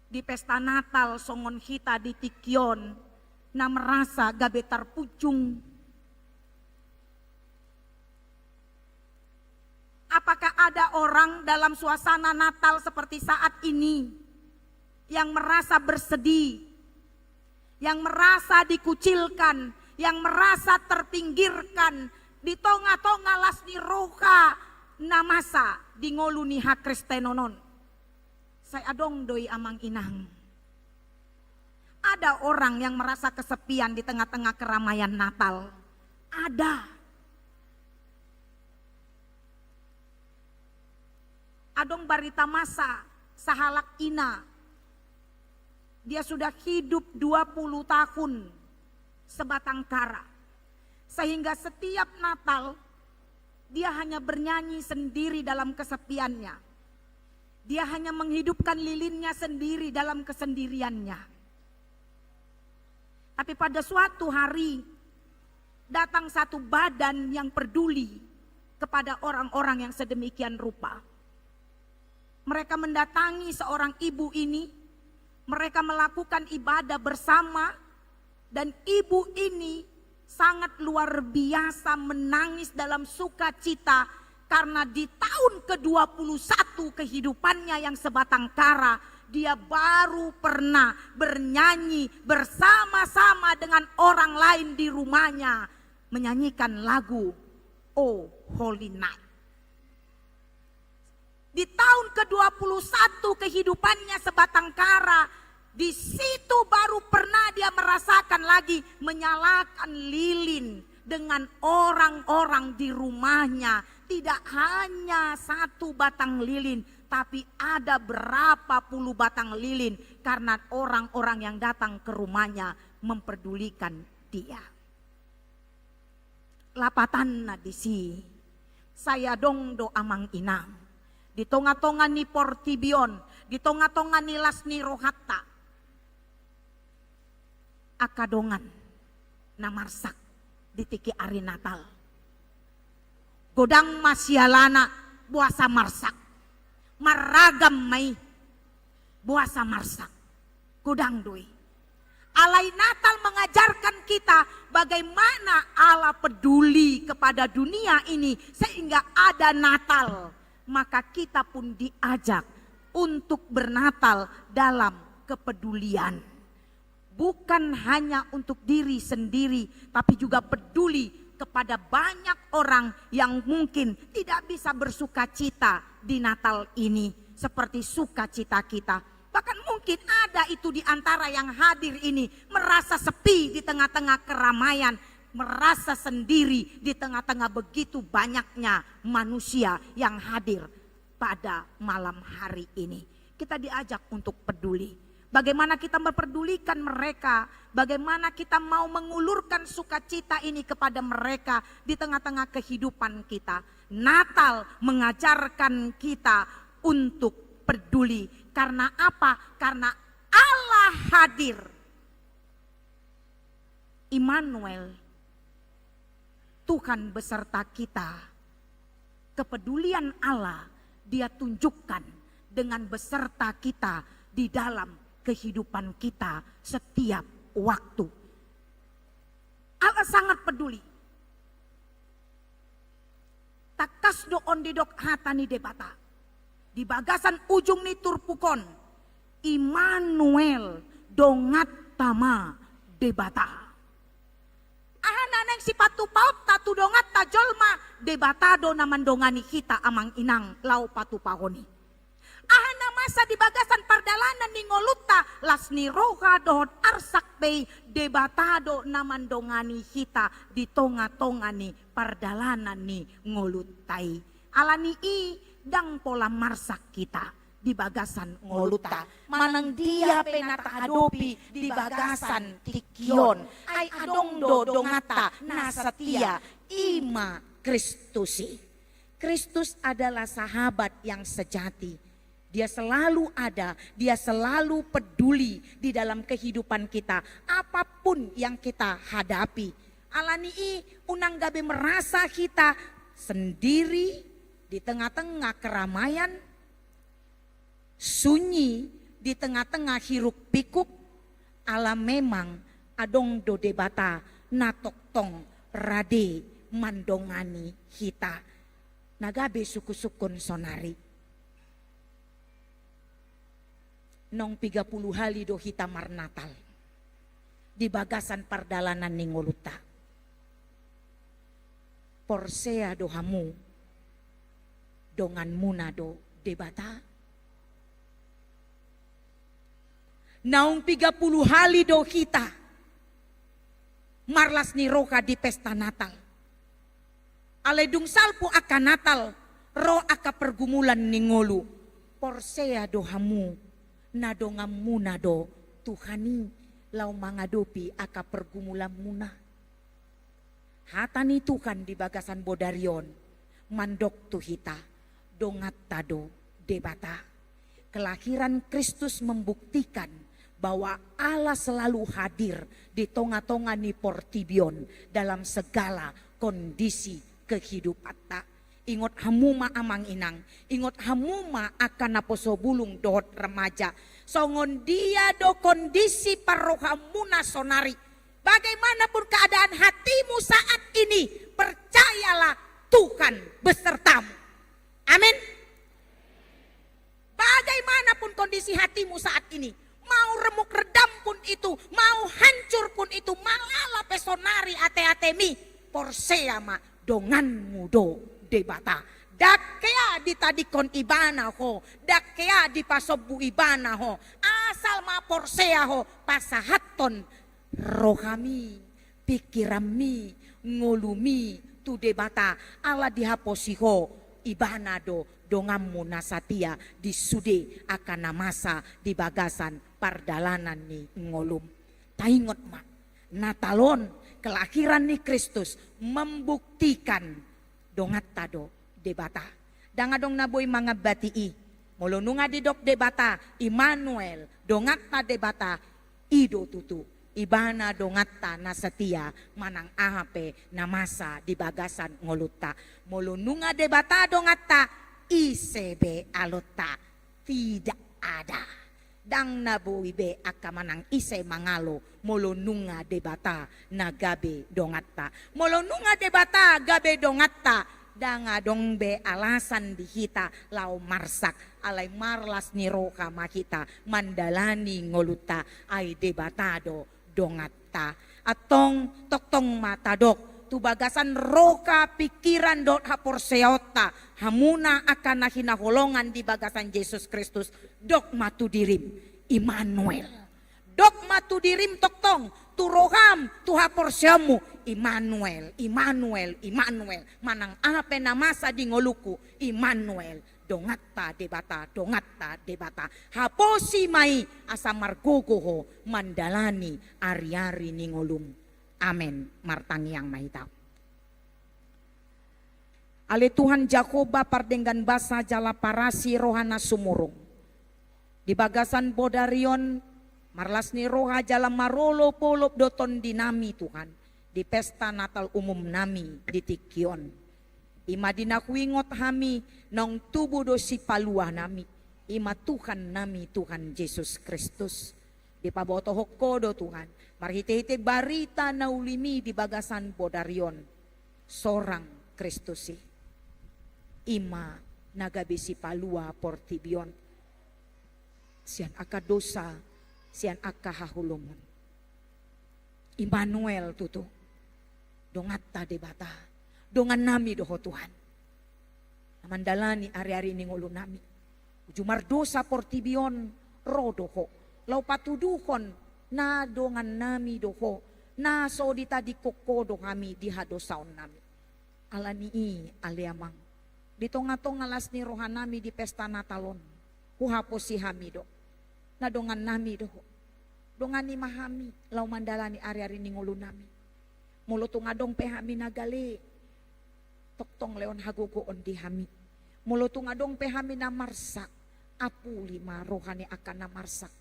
di pesta Natal songon hita di tikion na merasa gabe terpucung. Apakah ada orang dalam suasana Natal seperti saat ini yang merasa bersedih, yang merasa dikucilkan, yang merasa terpinggirkan, di tonga-tonga lasni roha namasa di ngoluni hak Kristenonon. Saya adong doi amang inang. Ada orang yang merasa kesepian di tengah-tengah keramaian Natal. Ada. Adong barita masa sahalak ina. Dia sudah hidup 20 tahun sebatang kara. Sehingga setiap Natal dia hanya bernyanyi sendiri dalam kesepiannya. Dia hanya menghidupkan lilinnya sendiri dalam kesendiriannya. Tapi pada suatu hari datang satu badan yang peduli kepada orang-orang yang sedemikian rupa. Mereka mendatangi seorang ibu ini, mereka melakukan ibadah bersama, dan ibu ini sangat luar biasa menangis dalam sukacita karena di tahun ke-21 kehidupannya yang sebatang kara, dia baru pernah bernyanyi bersama-sama dengan orang lain di rumahnya, menyanyikan lagu Oh Holy Night. Di tahun ke-21 kehidupannya sebatang kara, di situ baru pernah dia merasakan lagi menyalakan lilin dengan orang-orang di rumahnya. Tidak hanya satu batang lilin, tapi ada berapa puluh batang lilin karena orang-orang yang datang ke rumahnya memperdulikan dia. Lapatan na disi, saya dong do amang inang. Di tonga-tonga ni portibion, di tonga-tonga ni lasni rohatta. Akadongan na marsak di tiki ari Natal. Godang masyalana buasa marsak. Maragam may buasa marsak. Godang doi. Alai Natal mengajarkan kita bagaimana Allah peduli kepada dunia ini sehingga ada Natal. Maka kita pun diajak untuk bernatal dalam kepedulian. Bukan hanya untuk diri sendiri, tapi juga peduli kepada banyak orang yang mungkin tidak bisa bersukacita di Natal ini seperti sukacita kita. Bahkan mungkin ada itu di antara yang hadir ini merasa sepi di tengah-tengah keramaian, merasa sendiri di tengah-tengah begitu banyaknya manusia yang hadir pada malam hari ini. Kita diajak untuk peduli. Bagaimana kita memperdulikan mereka, bagaimana kita mau mengulurkan sukacita ini kepada mereka di tengah-tengah kehidupan kita. Natal mengajarkan kita untuk peduli. Karena apa? Karena Allah hadir. Immanuel, Tuhan beserta kita. Kepedulian Allah Dia tunjukkan dengan beserta kita di dalam kehidupan kita setiap waktu. Allah sangat peduli. Takasdo ondidok hatani debata. Di bagasan ujung ni turpukon. Immanuel dongat tama debata. Ahananeng si patu paut tatu dongat tajolma debatado naman dongani kita amang inang lau patu pahoni. Ahana masa di bagasan pardalanan ni ngoluta las ni roha dohot arsak bay debatado naman dongani kita di tonga-tonga ni pardalanan ni ngolutai. Alani i dang pola marsak kita di bagasan ngoluta. Manang dia penata hadopi di bagasan tikion. Ay adong do dongata nasatia ima Kristusi. Kristus adalah sahabat yang sejati. Dia selalu ada, dia selalu peduli di dalam kehidupan kita. Apapun yang kita hadapi. Alani i unang gabe merasa kita sendiri di tengah-tengah keramaian, sunyi di tengah-tengah hiruk pikuk. Ala memang adong do debata natoktong rade mandongani hita. Nagabe suku-sukun sonari. Nong 30 hali do hita marnatal. Di bagasan pardalanan ningoluta. Porsea do hamu. Dongan muna do debata. Naung 30 hali do hita. Marlas ni roka di pesta Natal. Aledung salpu aka Natal, ro aka pergumulan ningolu. Porsea do hamu, nado ngamuna do Tuhani, lau mangadopi aka pergumulan muna. Hatani Tuhan di bagasan bodarion, mandok tuhita, dongat tado debata. Kelahiran Kristus membuktikan bahwa Allah selalu hadir di tonga-tonga ni portibion dalam segala kondisi kehidupan tak. Ingot hamuma amang inang, ingot hamuma akan naposo bulung dohot remaja. Songon dia do kondisi parohamuna sonari. Bagaimanapun keadaan hatimu saat ini, percayalah Tuhan besertamu. Amin. Bagaimanapun kondisi hatimu saat ini, mau remuk redam pun itu, mau hancur pun itu, malala pesonari ate-atemi, porsea ma donganmu do debata. Dakea ditadikon ibana ho, dakea di pasobu ibana ho, asal ma porsea ho, pasahaton rohami, pikirami, ngolumi tu debata, ala dihaposiho ibana do dongammu nasatia di sude akan namasa di bagasan pardalanan ni ngolum. Taingot ma, Natalon kelahiran ni Kristus membuktikan dongat tado debata. Dangadong naboy mga batii, mulununga di dok debata, Immanuel, dongat ta debata, ido tutu. Ibana dongatta na setia manang ahape namasa di bagasan ngoluta. Mulununga debata dongatta isebe alota tidak ada. Dang nabuwi be aka manang ise mangalo mulununga debata nagabe dongatta. Mulununga debata gabe dongatta danga dong be alasan dihita lau marsak alay marlas ni roka mahita mandalani ngoluta ay debatado dongatta atong toktong matadok tu bagasan roka pikiran dot haporseota hamuna akan nahinaholongan di bagasan Yesus Kristus dok matu dirim Immanuel dok matu dirim toktong tu roham tu haporseomu Immanuel Immanuel Immanuel manang apa namasa di ngoluku Immanuel dongatta debata haposi mai asa margogoho mandalani ari-ari ningolum. Amen. Martangiang mahita. Ale Tuhan Jakoba pardenggan basa jala parasi rohana sumurung. Di bagasan bodarion marlasni roha jala marolo polop doton dinami Tuhan. Di pesta Natal umum nami di Tikion. Ima dinakuingot hami nong tubuh dosi paluah nami. Ima Tuhan nami Tuhan Yesus Kristus. Di paboto hokodo Tuhan. Marhite-hite barita naulimi di bagasan bodarion. Sorang Kristusi. Ima nagabisi palua portibion. Sian aka dosa, sian aka hahulumon. Immanuel tutu. Dongatta debata. Dongan nami doho Tuhan. Mandalani ari-ari ningulu nami. Ujumar dosa portibion rodoho. Lau patuduhon na dongan nami doho. Na so ditadi kokodo kami dihadosaon nami. Alani aliamang. Ditongatong alas ni rohan nami di pesta Natalon. Huhaposi hami do. Na dongan nami doho. Dongan ni mahami. Lau mandalani ari-ari ningulu nami. Mulutong adong pehami nagali. Toktong leon hagugoon di hami. Mulutong adong pehami na marsak. Apu lima rohani akan na marsak.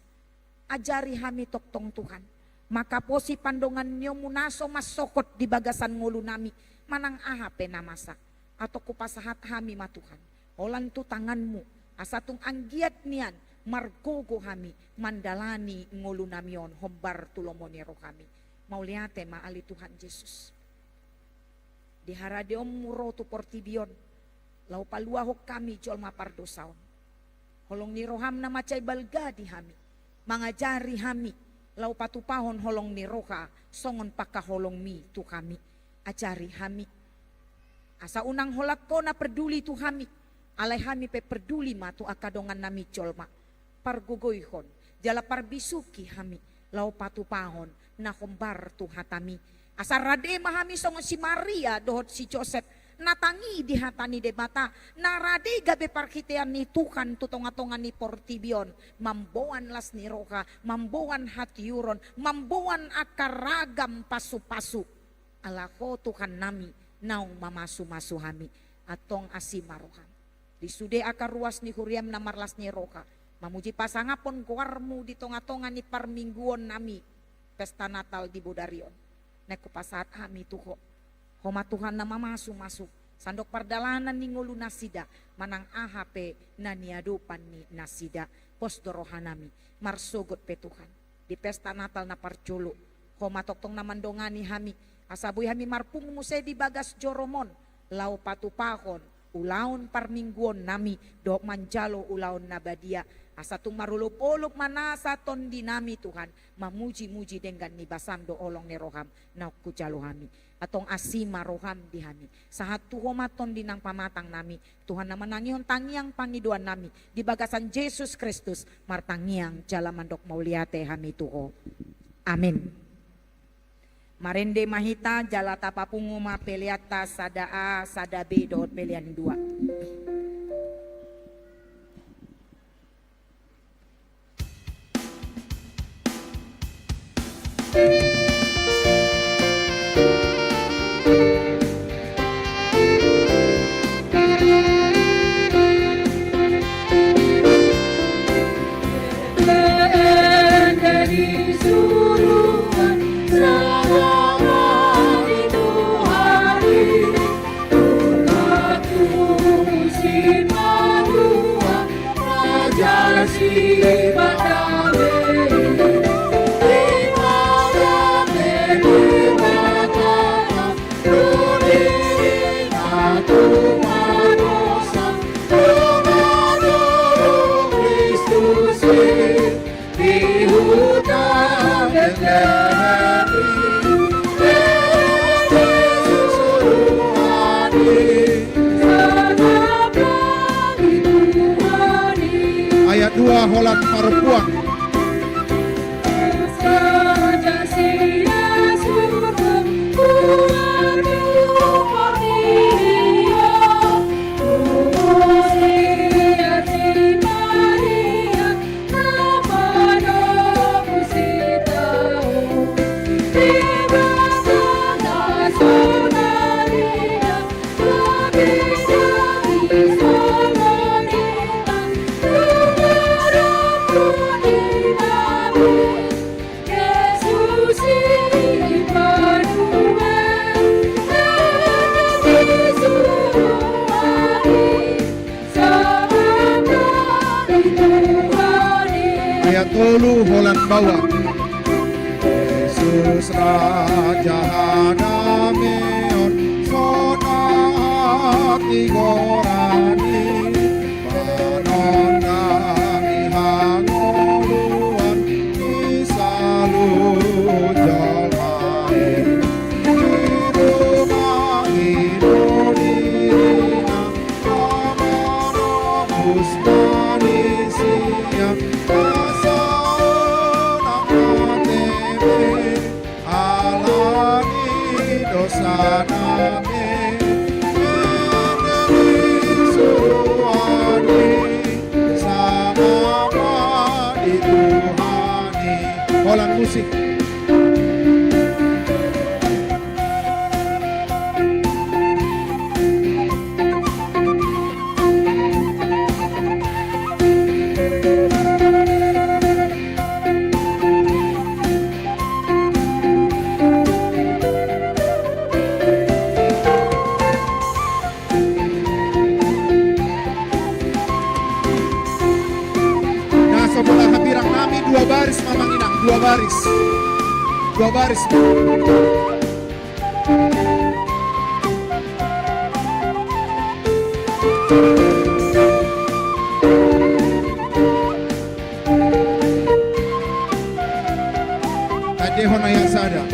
Ajari hami toktong Tuhan. Maka posi pandongan nyo munaso masokot di bagasan ngulu nami. Manang ahape na masak. Atau kupasahat hami ma Tuhan. Olan tu tanganmu. Asatung anggiat nian. Margogo hami. Mandalani ngulu namion. Hombar tulomonero kami. Mauliate maali Tuhan Yesus. Di haradeom muro tu portibion. Lau paluahok kami jol mapardosaon. Holong ni roham na macay balga di hami. Mangajari hami. Lau patupahon holong ni roha. Songon pakaholong mi tu kami. Ajari hami. Asa unang holak ko na peduli tu hami. Alay hami pe peduli ma tu akadongan nami jol ma. Pargugoyhon. Jala parbisuki hami. Lau patupahon na hombar tu hatami. Asa rade mahami songo si Maria dohot si Joseph natangi di hatani debata narade gabe parkitean ni Tuhan tutongatongan ni portibion mamboan las ni roha mamboan hatiuron mamboan akaragam pasu-pasu alako Tuhan nami naung mamasu-masu hami atong asimaroham di sude akar ruas ni huriam namarlas ni roha mamuji pasangapon kuarmu di tongatongan ni parmingguon nami pesta Natal di Bodarion. Neku pasahat kami tuho. Homa Tuhan nama masuk. Sandok pardalanan ni ngulu nasida. Manang ahape na niadupan ni nasida. Posdorohanami. Marsogot pe Tuhan. Di pesta Natal na parcolo. Homa toktong naman dongani hami. Asabuy hami marpung muse di bagas joromon. Lau patupahon. Ulaon parmingguon nami. Dok manjalo ulaon nabadia. Asa tung marulupolok manasa ton dinami Tuhan. Mamuji-muji dengan ni basam do olong ni roham. Nauk kujalo hami. Atong asima roham di hami. Sahat tuhomaton dinang pamatang nami. Tuhan na manangion tangiang pangiduan nami. Di bagasan Yesus Kristus. Martangiang jalamandok mauliate hami tuho. Amin. Marende mahita jala tapapunguma peliata sada A sada B dohot pelian 2. Ayat 2 Holak Parupuang. ayat 3 Holland bawah. Yesus Raja Hadameon Sona hati gorani Panondangi hangoluan Isalu jolai Dirumah Indonesia Amanobus Malaysia dosa namin suruhani sama dituhani. Holland musik. Sebelah habirang nami 2 baris Mamang Inang, 2 baris. 2 baris. Adeho na yang sada.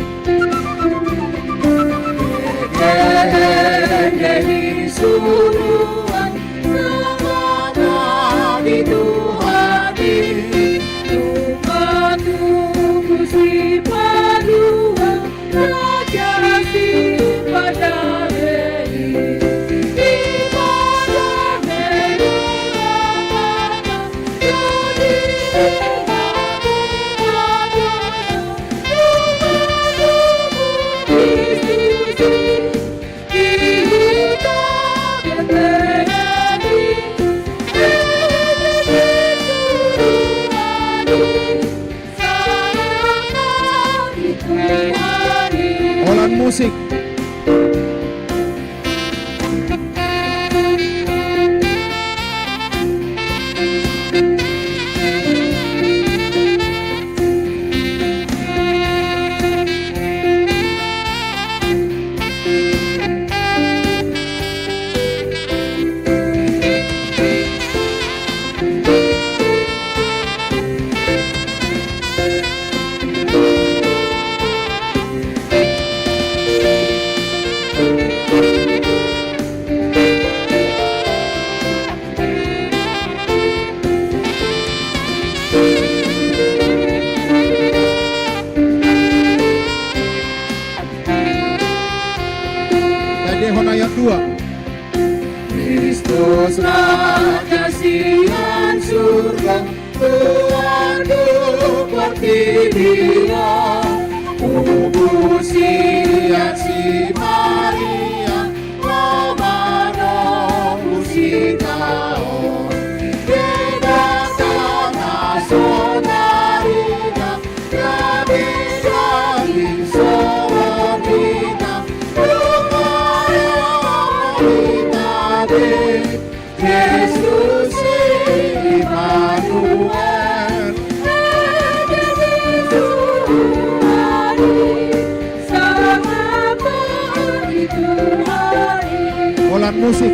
Gege suruhan sama di Tuhan. Holland musik. Adeho na ayat 2. Kristus Raja Sian surga Tuhan seperti Dia Kubur Sian si Maria Romano Musikaon Kedatang Asonarina Kami daging Sororina Yesus Immanuel Holland musik.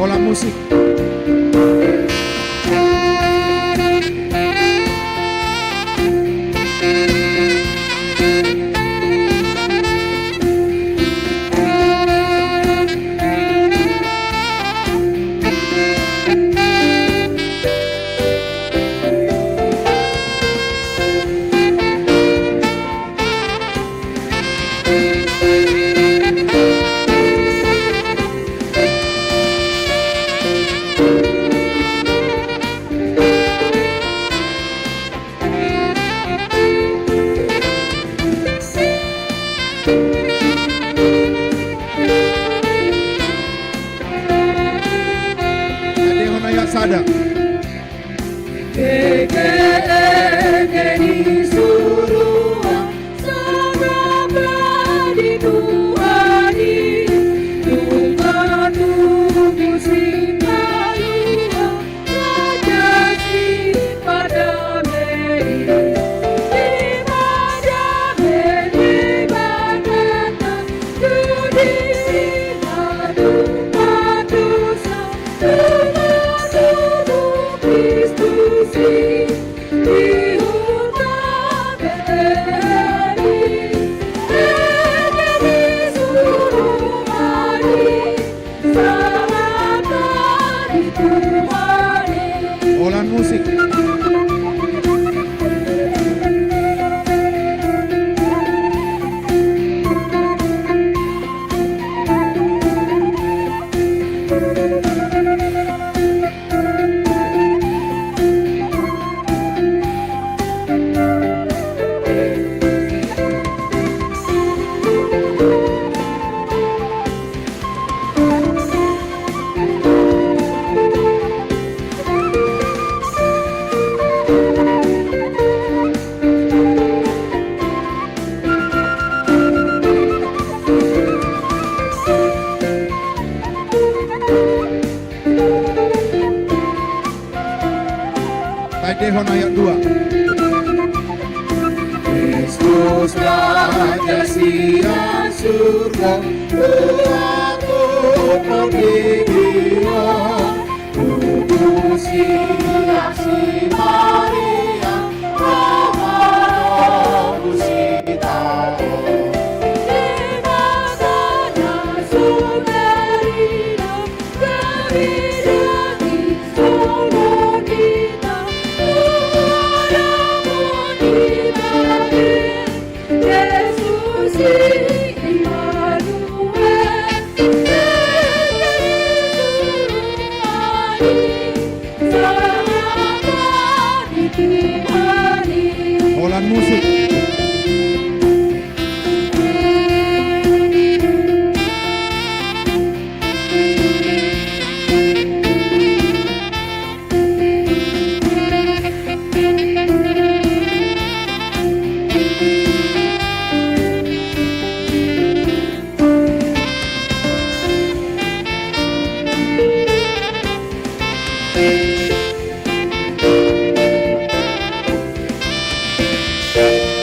Olah musik. Sada. Olahan musik. Taidehon ayat 2. Kristus Raja siang surga, Tuhanku pembina, Kudus si Maria, Roh Busita. Olahan musik. Thank you.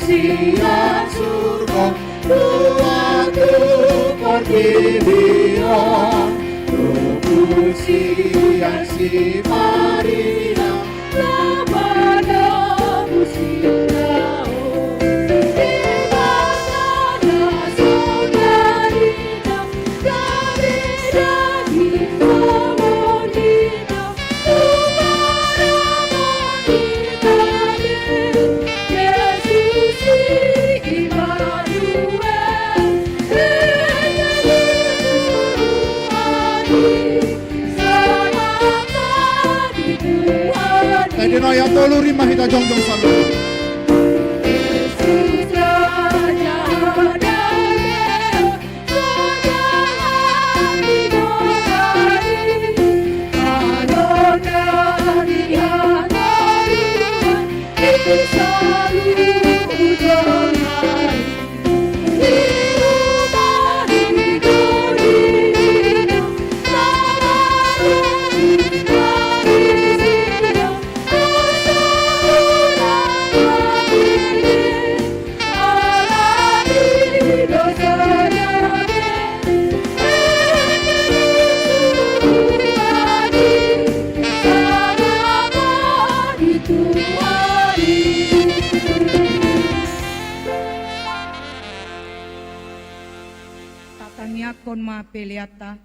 siang surga Tuhanku perdirian pujian si Maria kepada musibah di mana saudarina dari daging komodita Yesus Immanuel Dino ya tolu rimah kita jongjong salu. Yesus Raja Damai, Saudara didoakan, Adonai dihantarkan, itu selalu ujungkan. Di rumah hidupnya, Kon ma peliata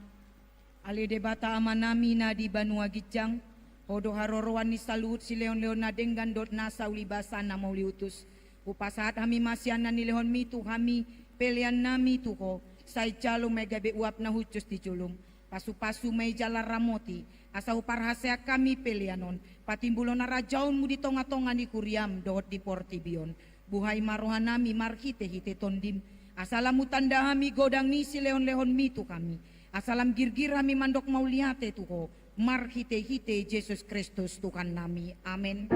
ali debata amanami na di Banua Gijang hodo harorowan ni salut si leon na denggan dot nasa ulibasa na mauli utus upasahat hami masyanan ni lehon mitu hami pelian nami tuko say calo may gabi uap na hucus di julum pasu-pasu may jala ramoti asa uparhasea kami pelianon patimbulon na rajaon mu di tonga-tonga ni kuriam dohot di portibion buhay marohan nami marhite-hite tondim Asalam tanda kami godang ni si leon-leon mitu kami. Asalam girgir kami mandok mauliate tuko. Mar hite-hite Yesus Kristus Tuhan nami. Amin.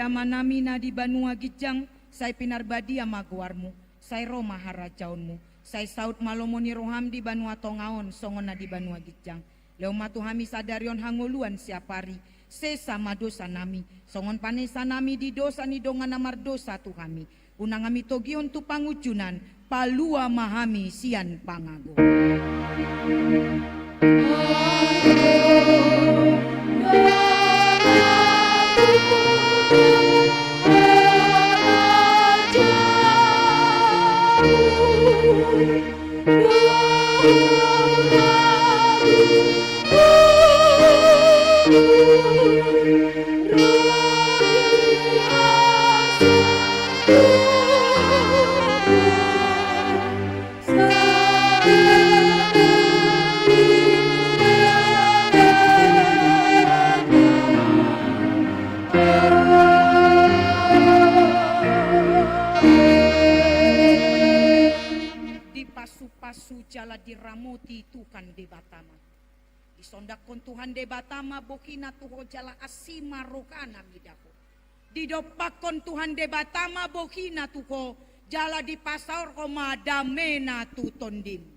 Manami na di Banua Gijang, say pinarbadi amaguarmu, say Roma harajaunmu, say saut malomoni roham di Banua Tongaon, songon na di Banua Gijang. Leo matu hami sadarion hanguluan siapari, sesa madosa nami, songon panesa nami di dosa ni dongan namar dosa tu kami. Unang kami togion tu pangujunan, palua mahami sian pangago. Pasu jala diramoti Tuhan de Batama. Disondak kon Tuhan de Batama bokina tuho jala asima rokana midako. Didopak kon Tuhan de Batama bokina tuho jala di pasar koma damena tu tondim.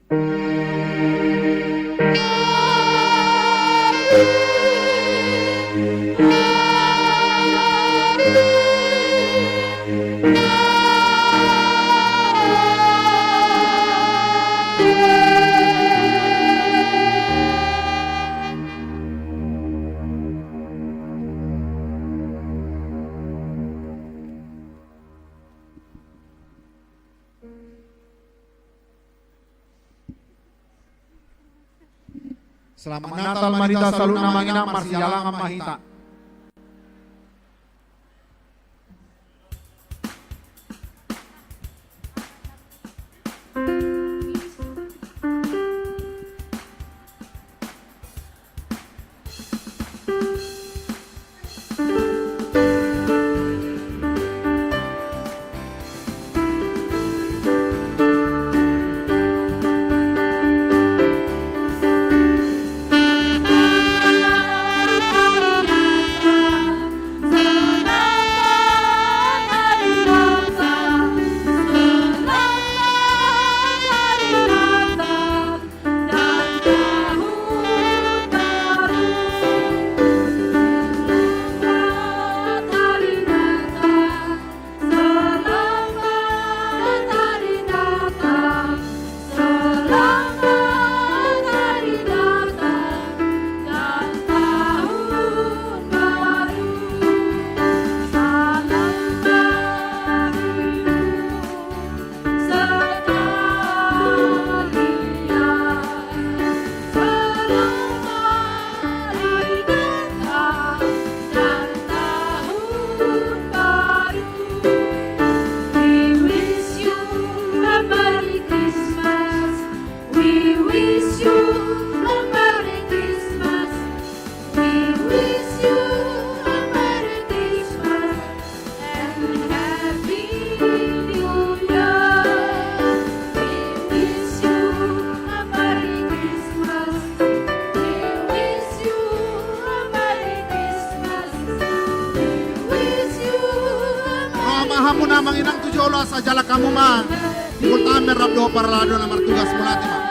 Selamat Natal Marita salut namangina marsialang mahita. mahamu na manginang tujolo sa jala kamu ma. Kultamer rabdo paralado na martugas mulati ma.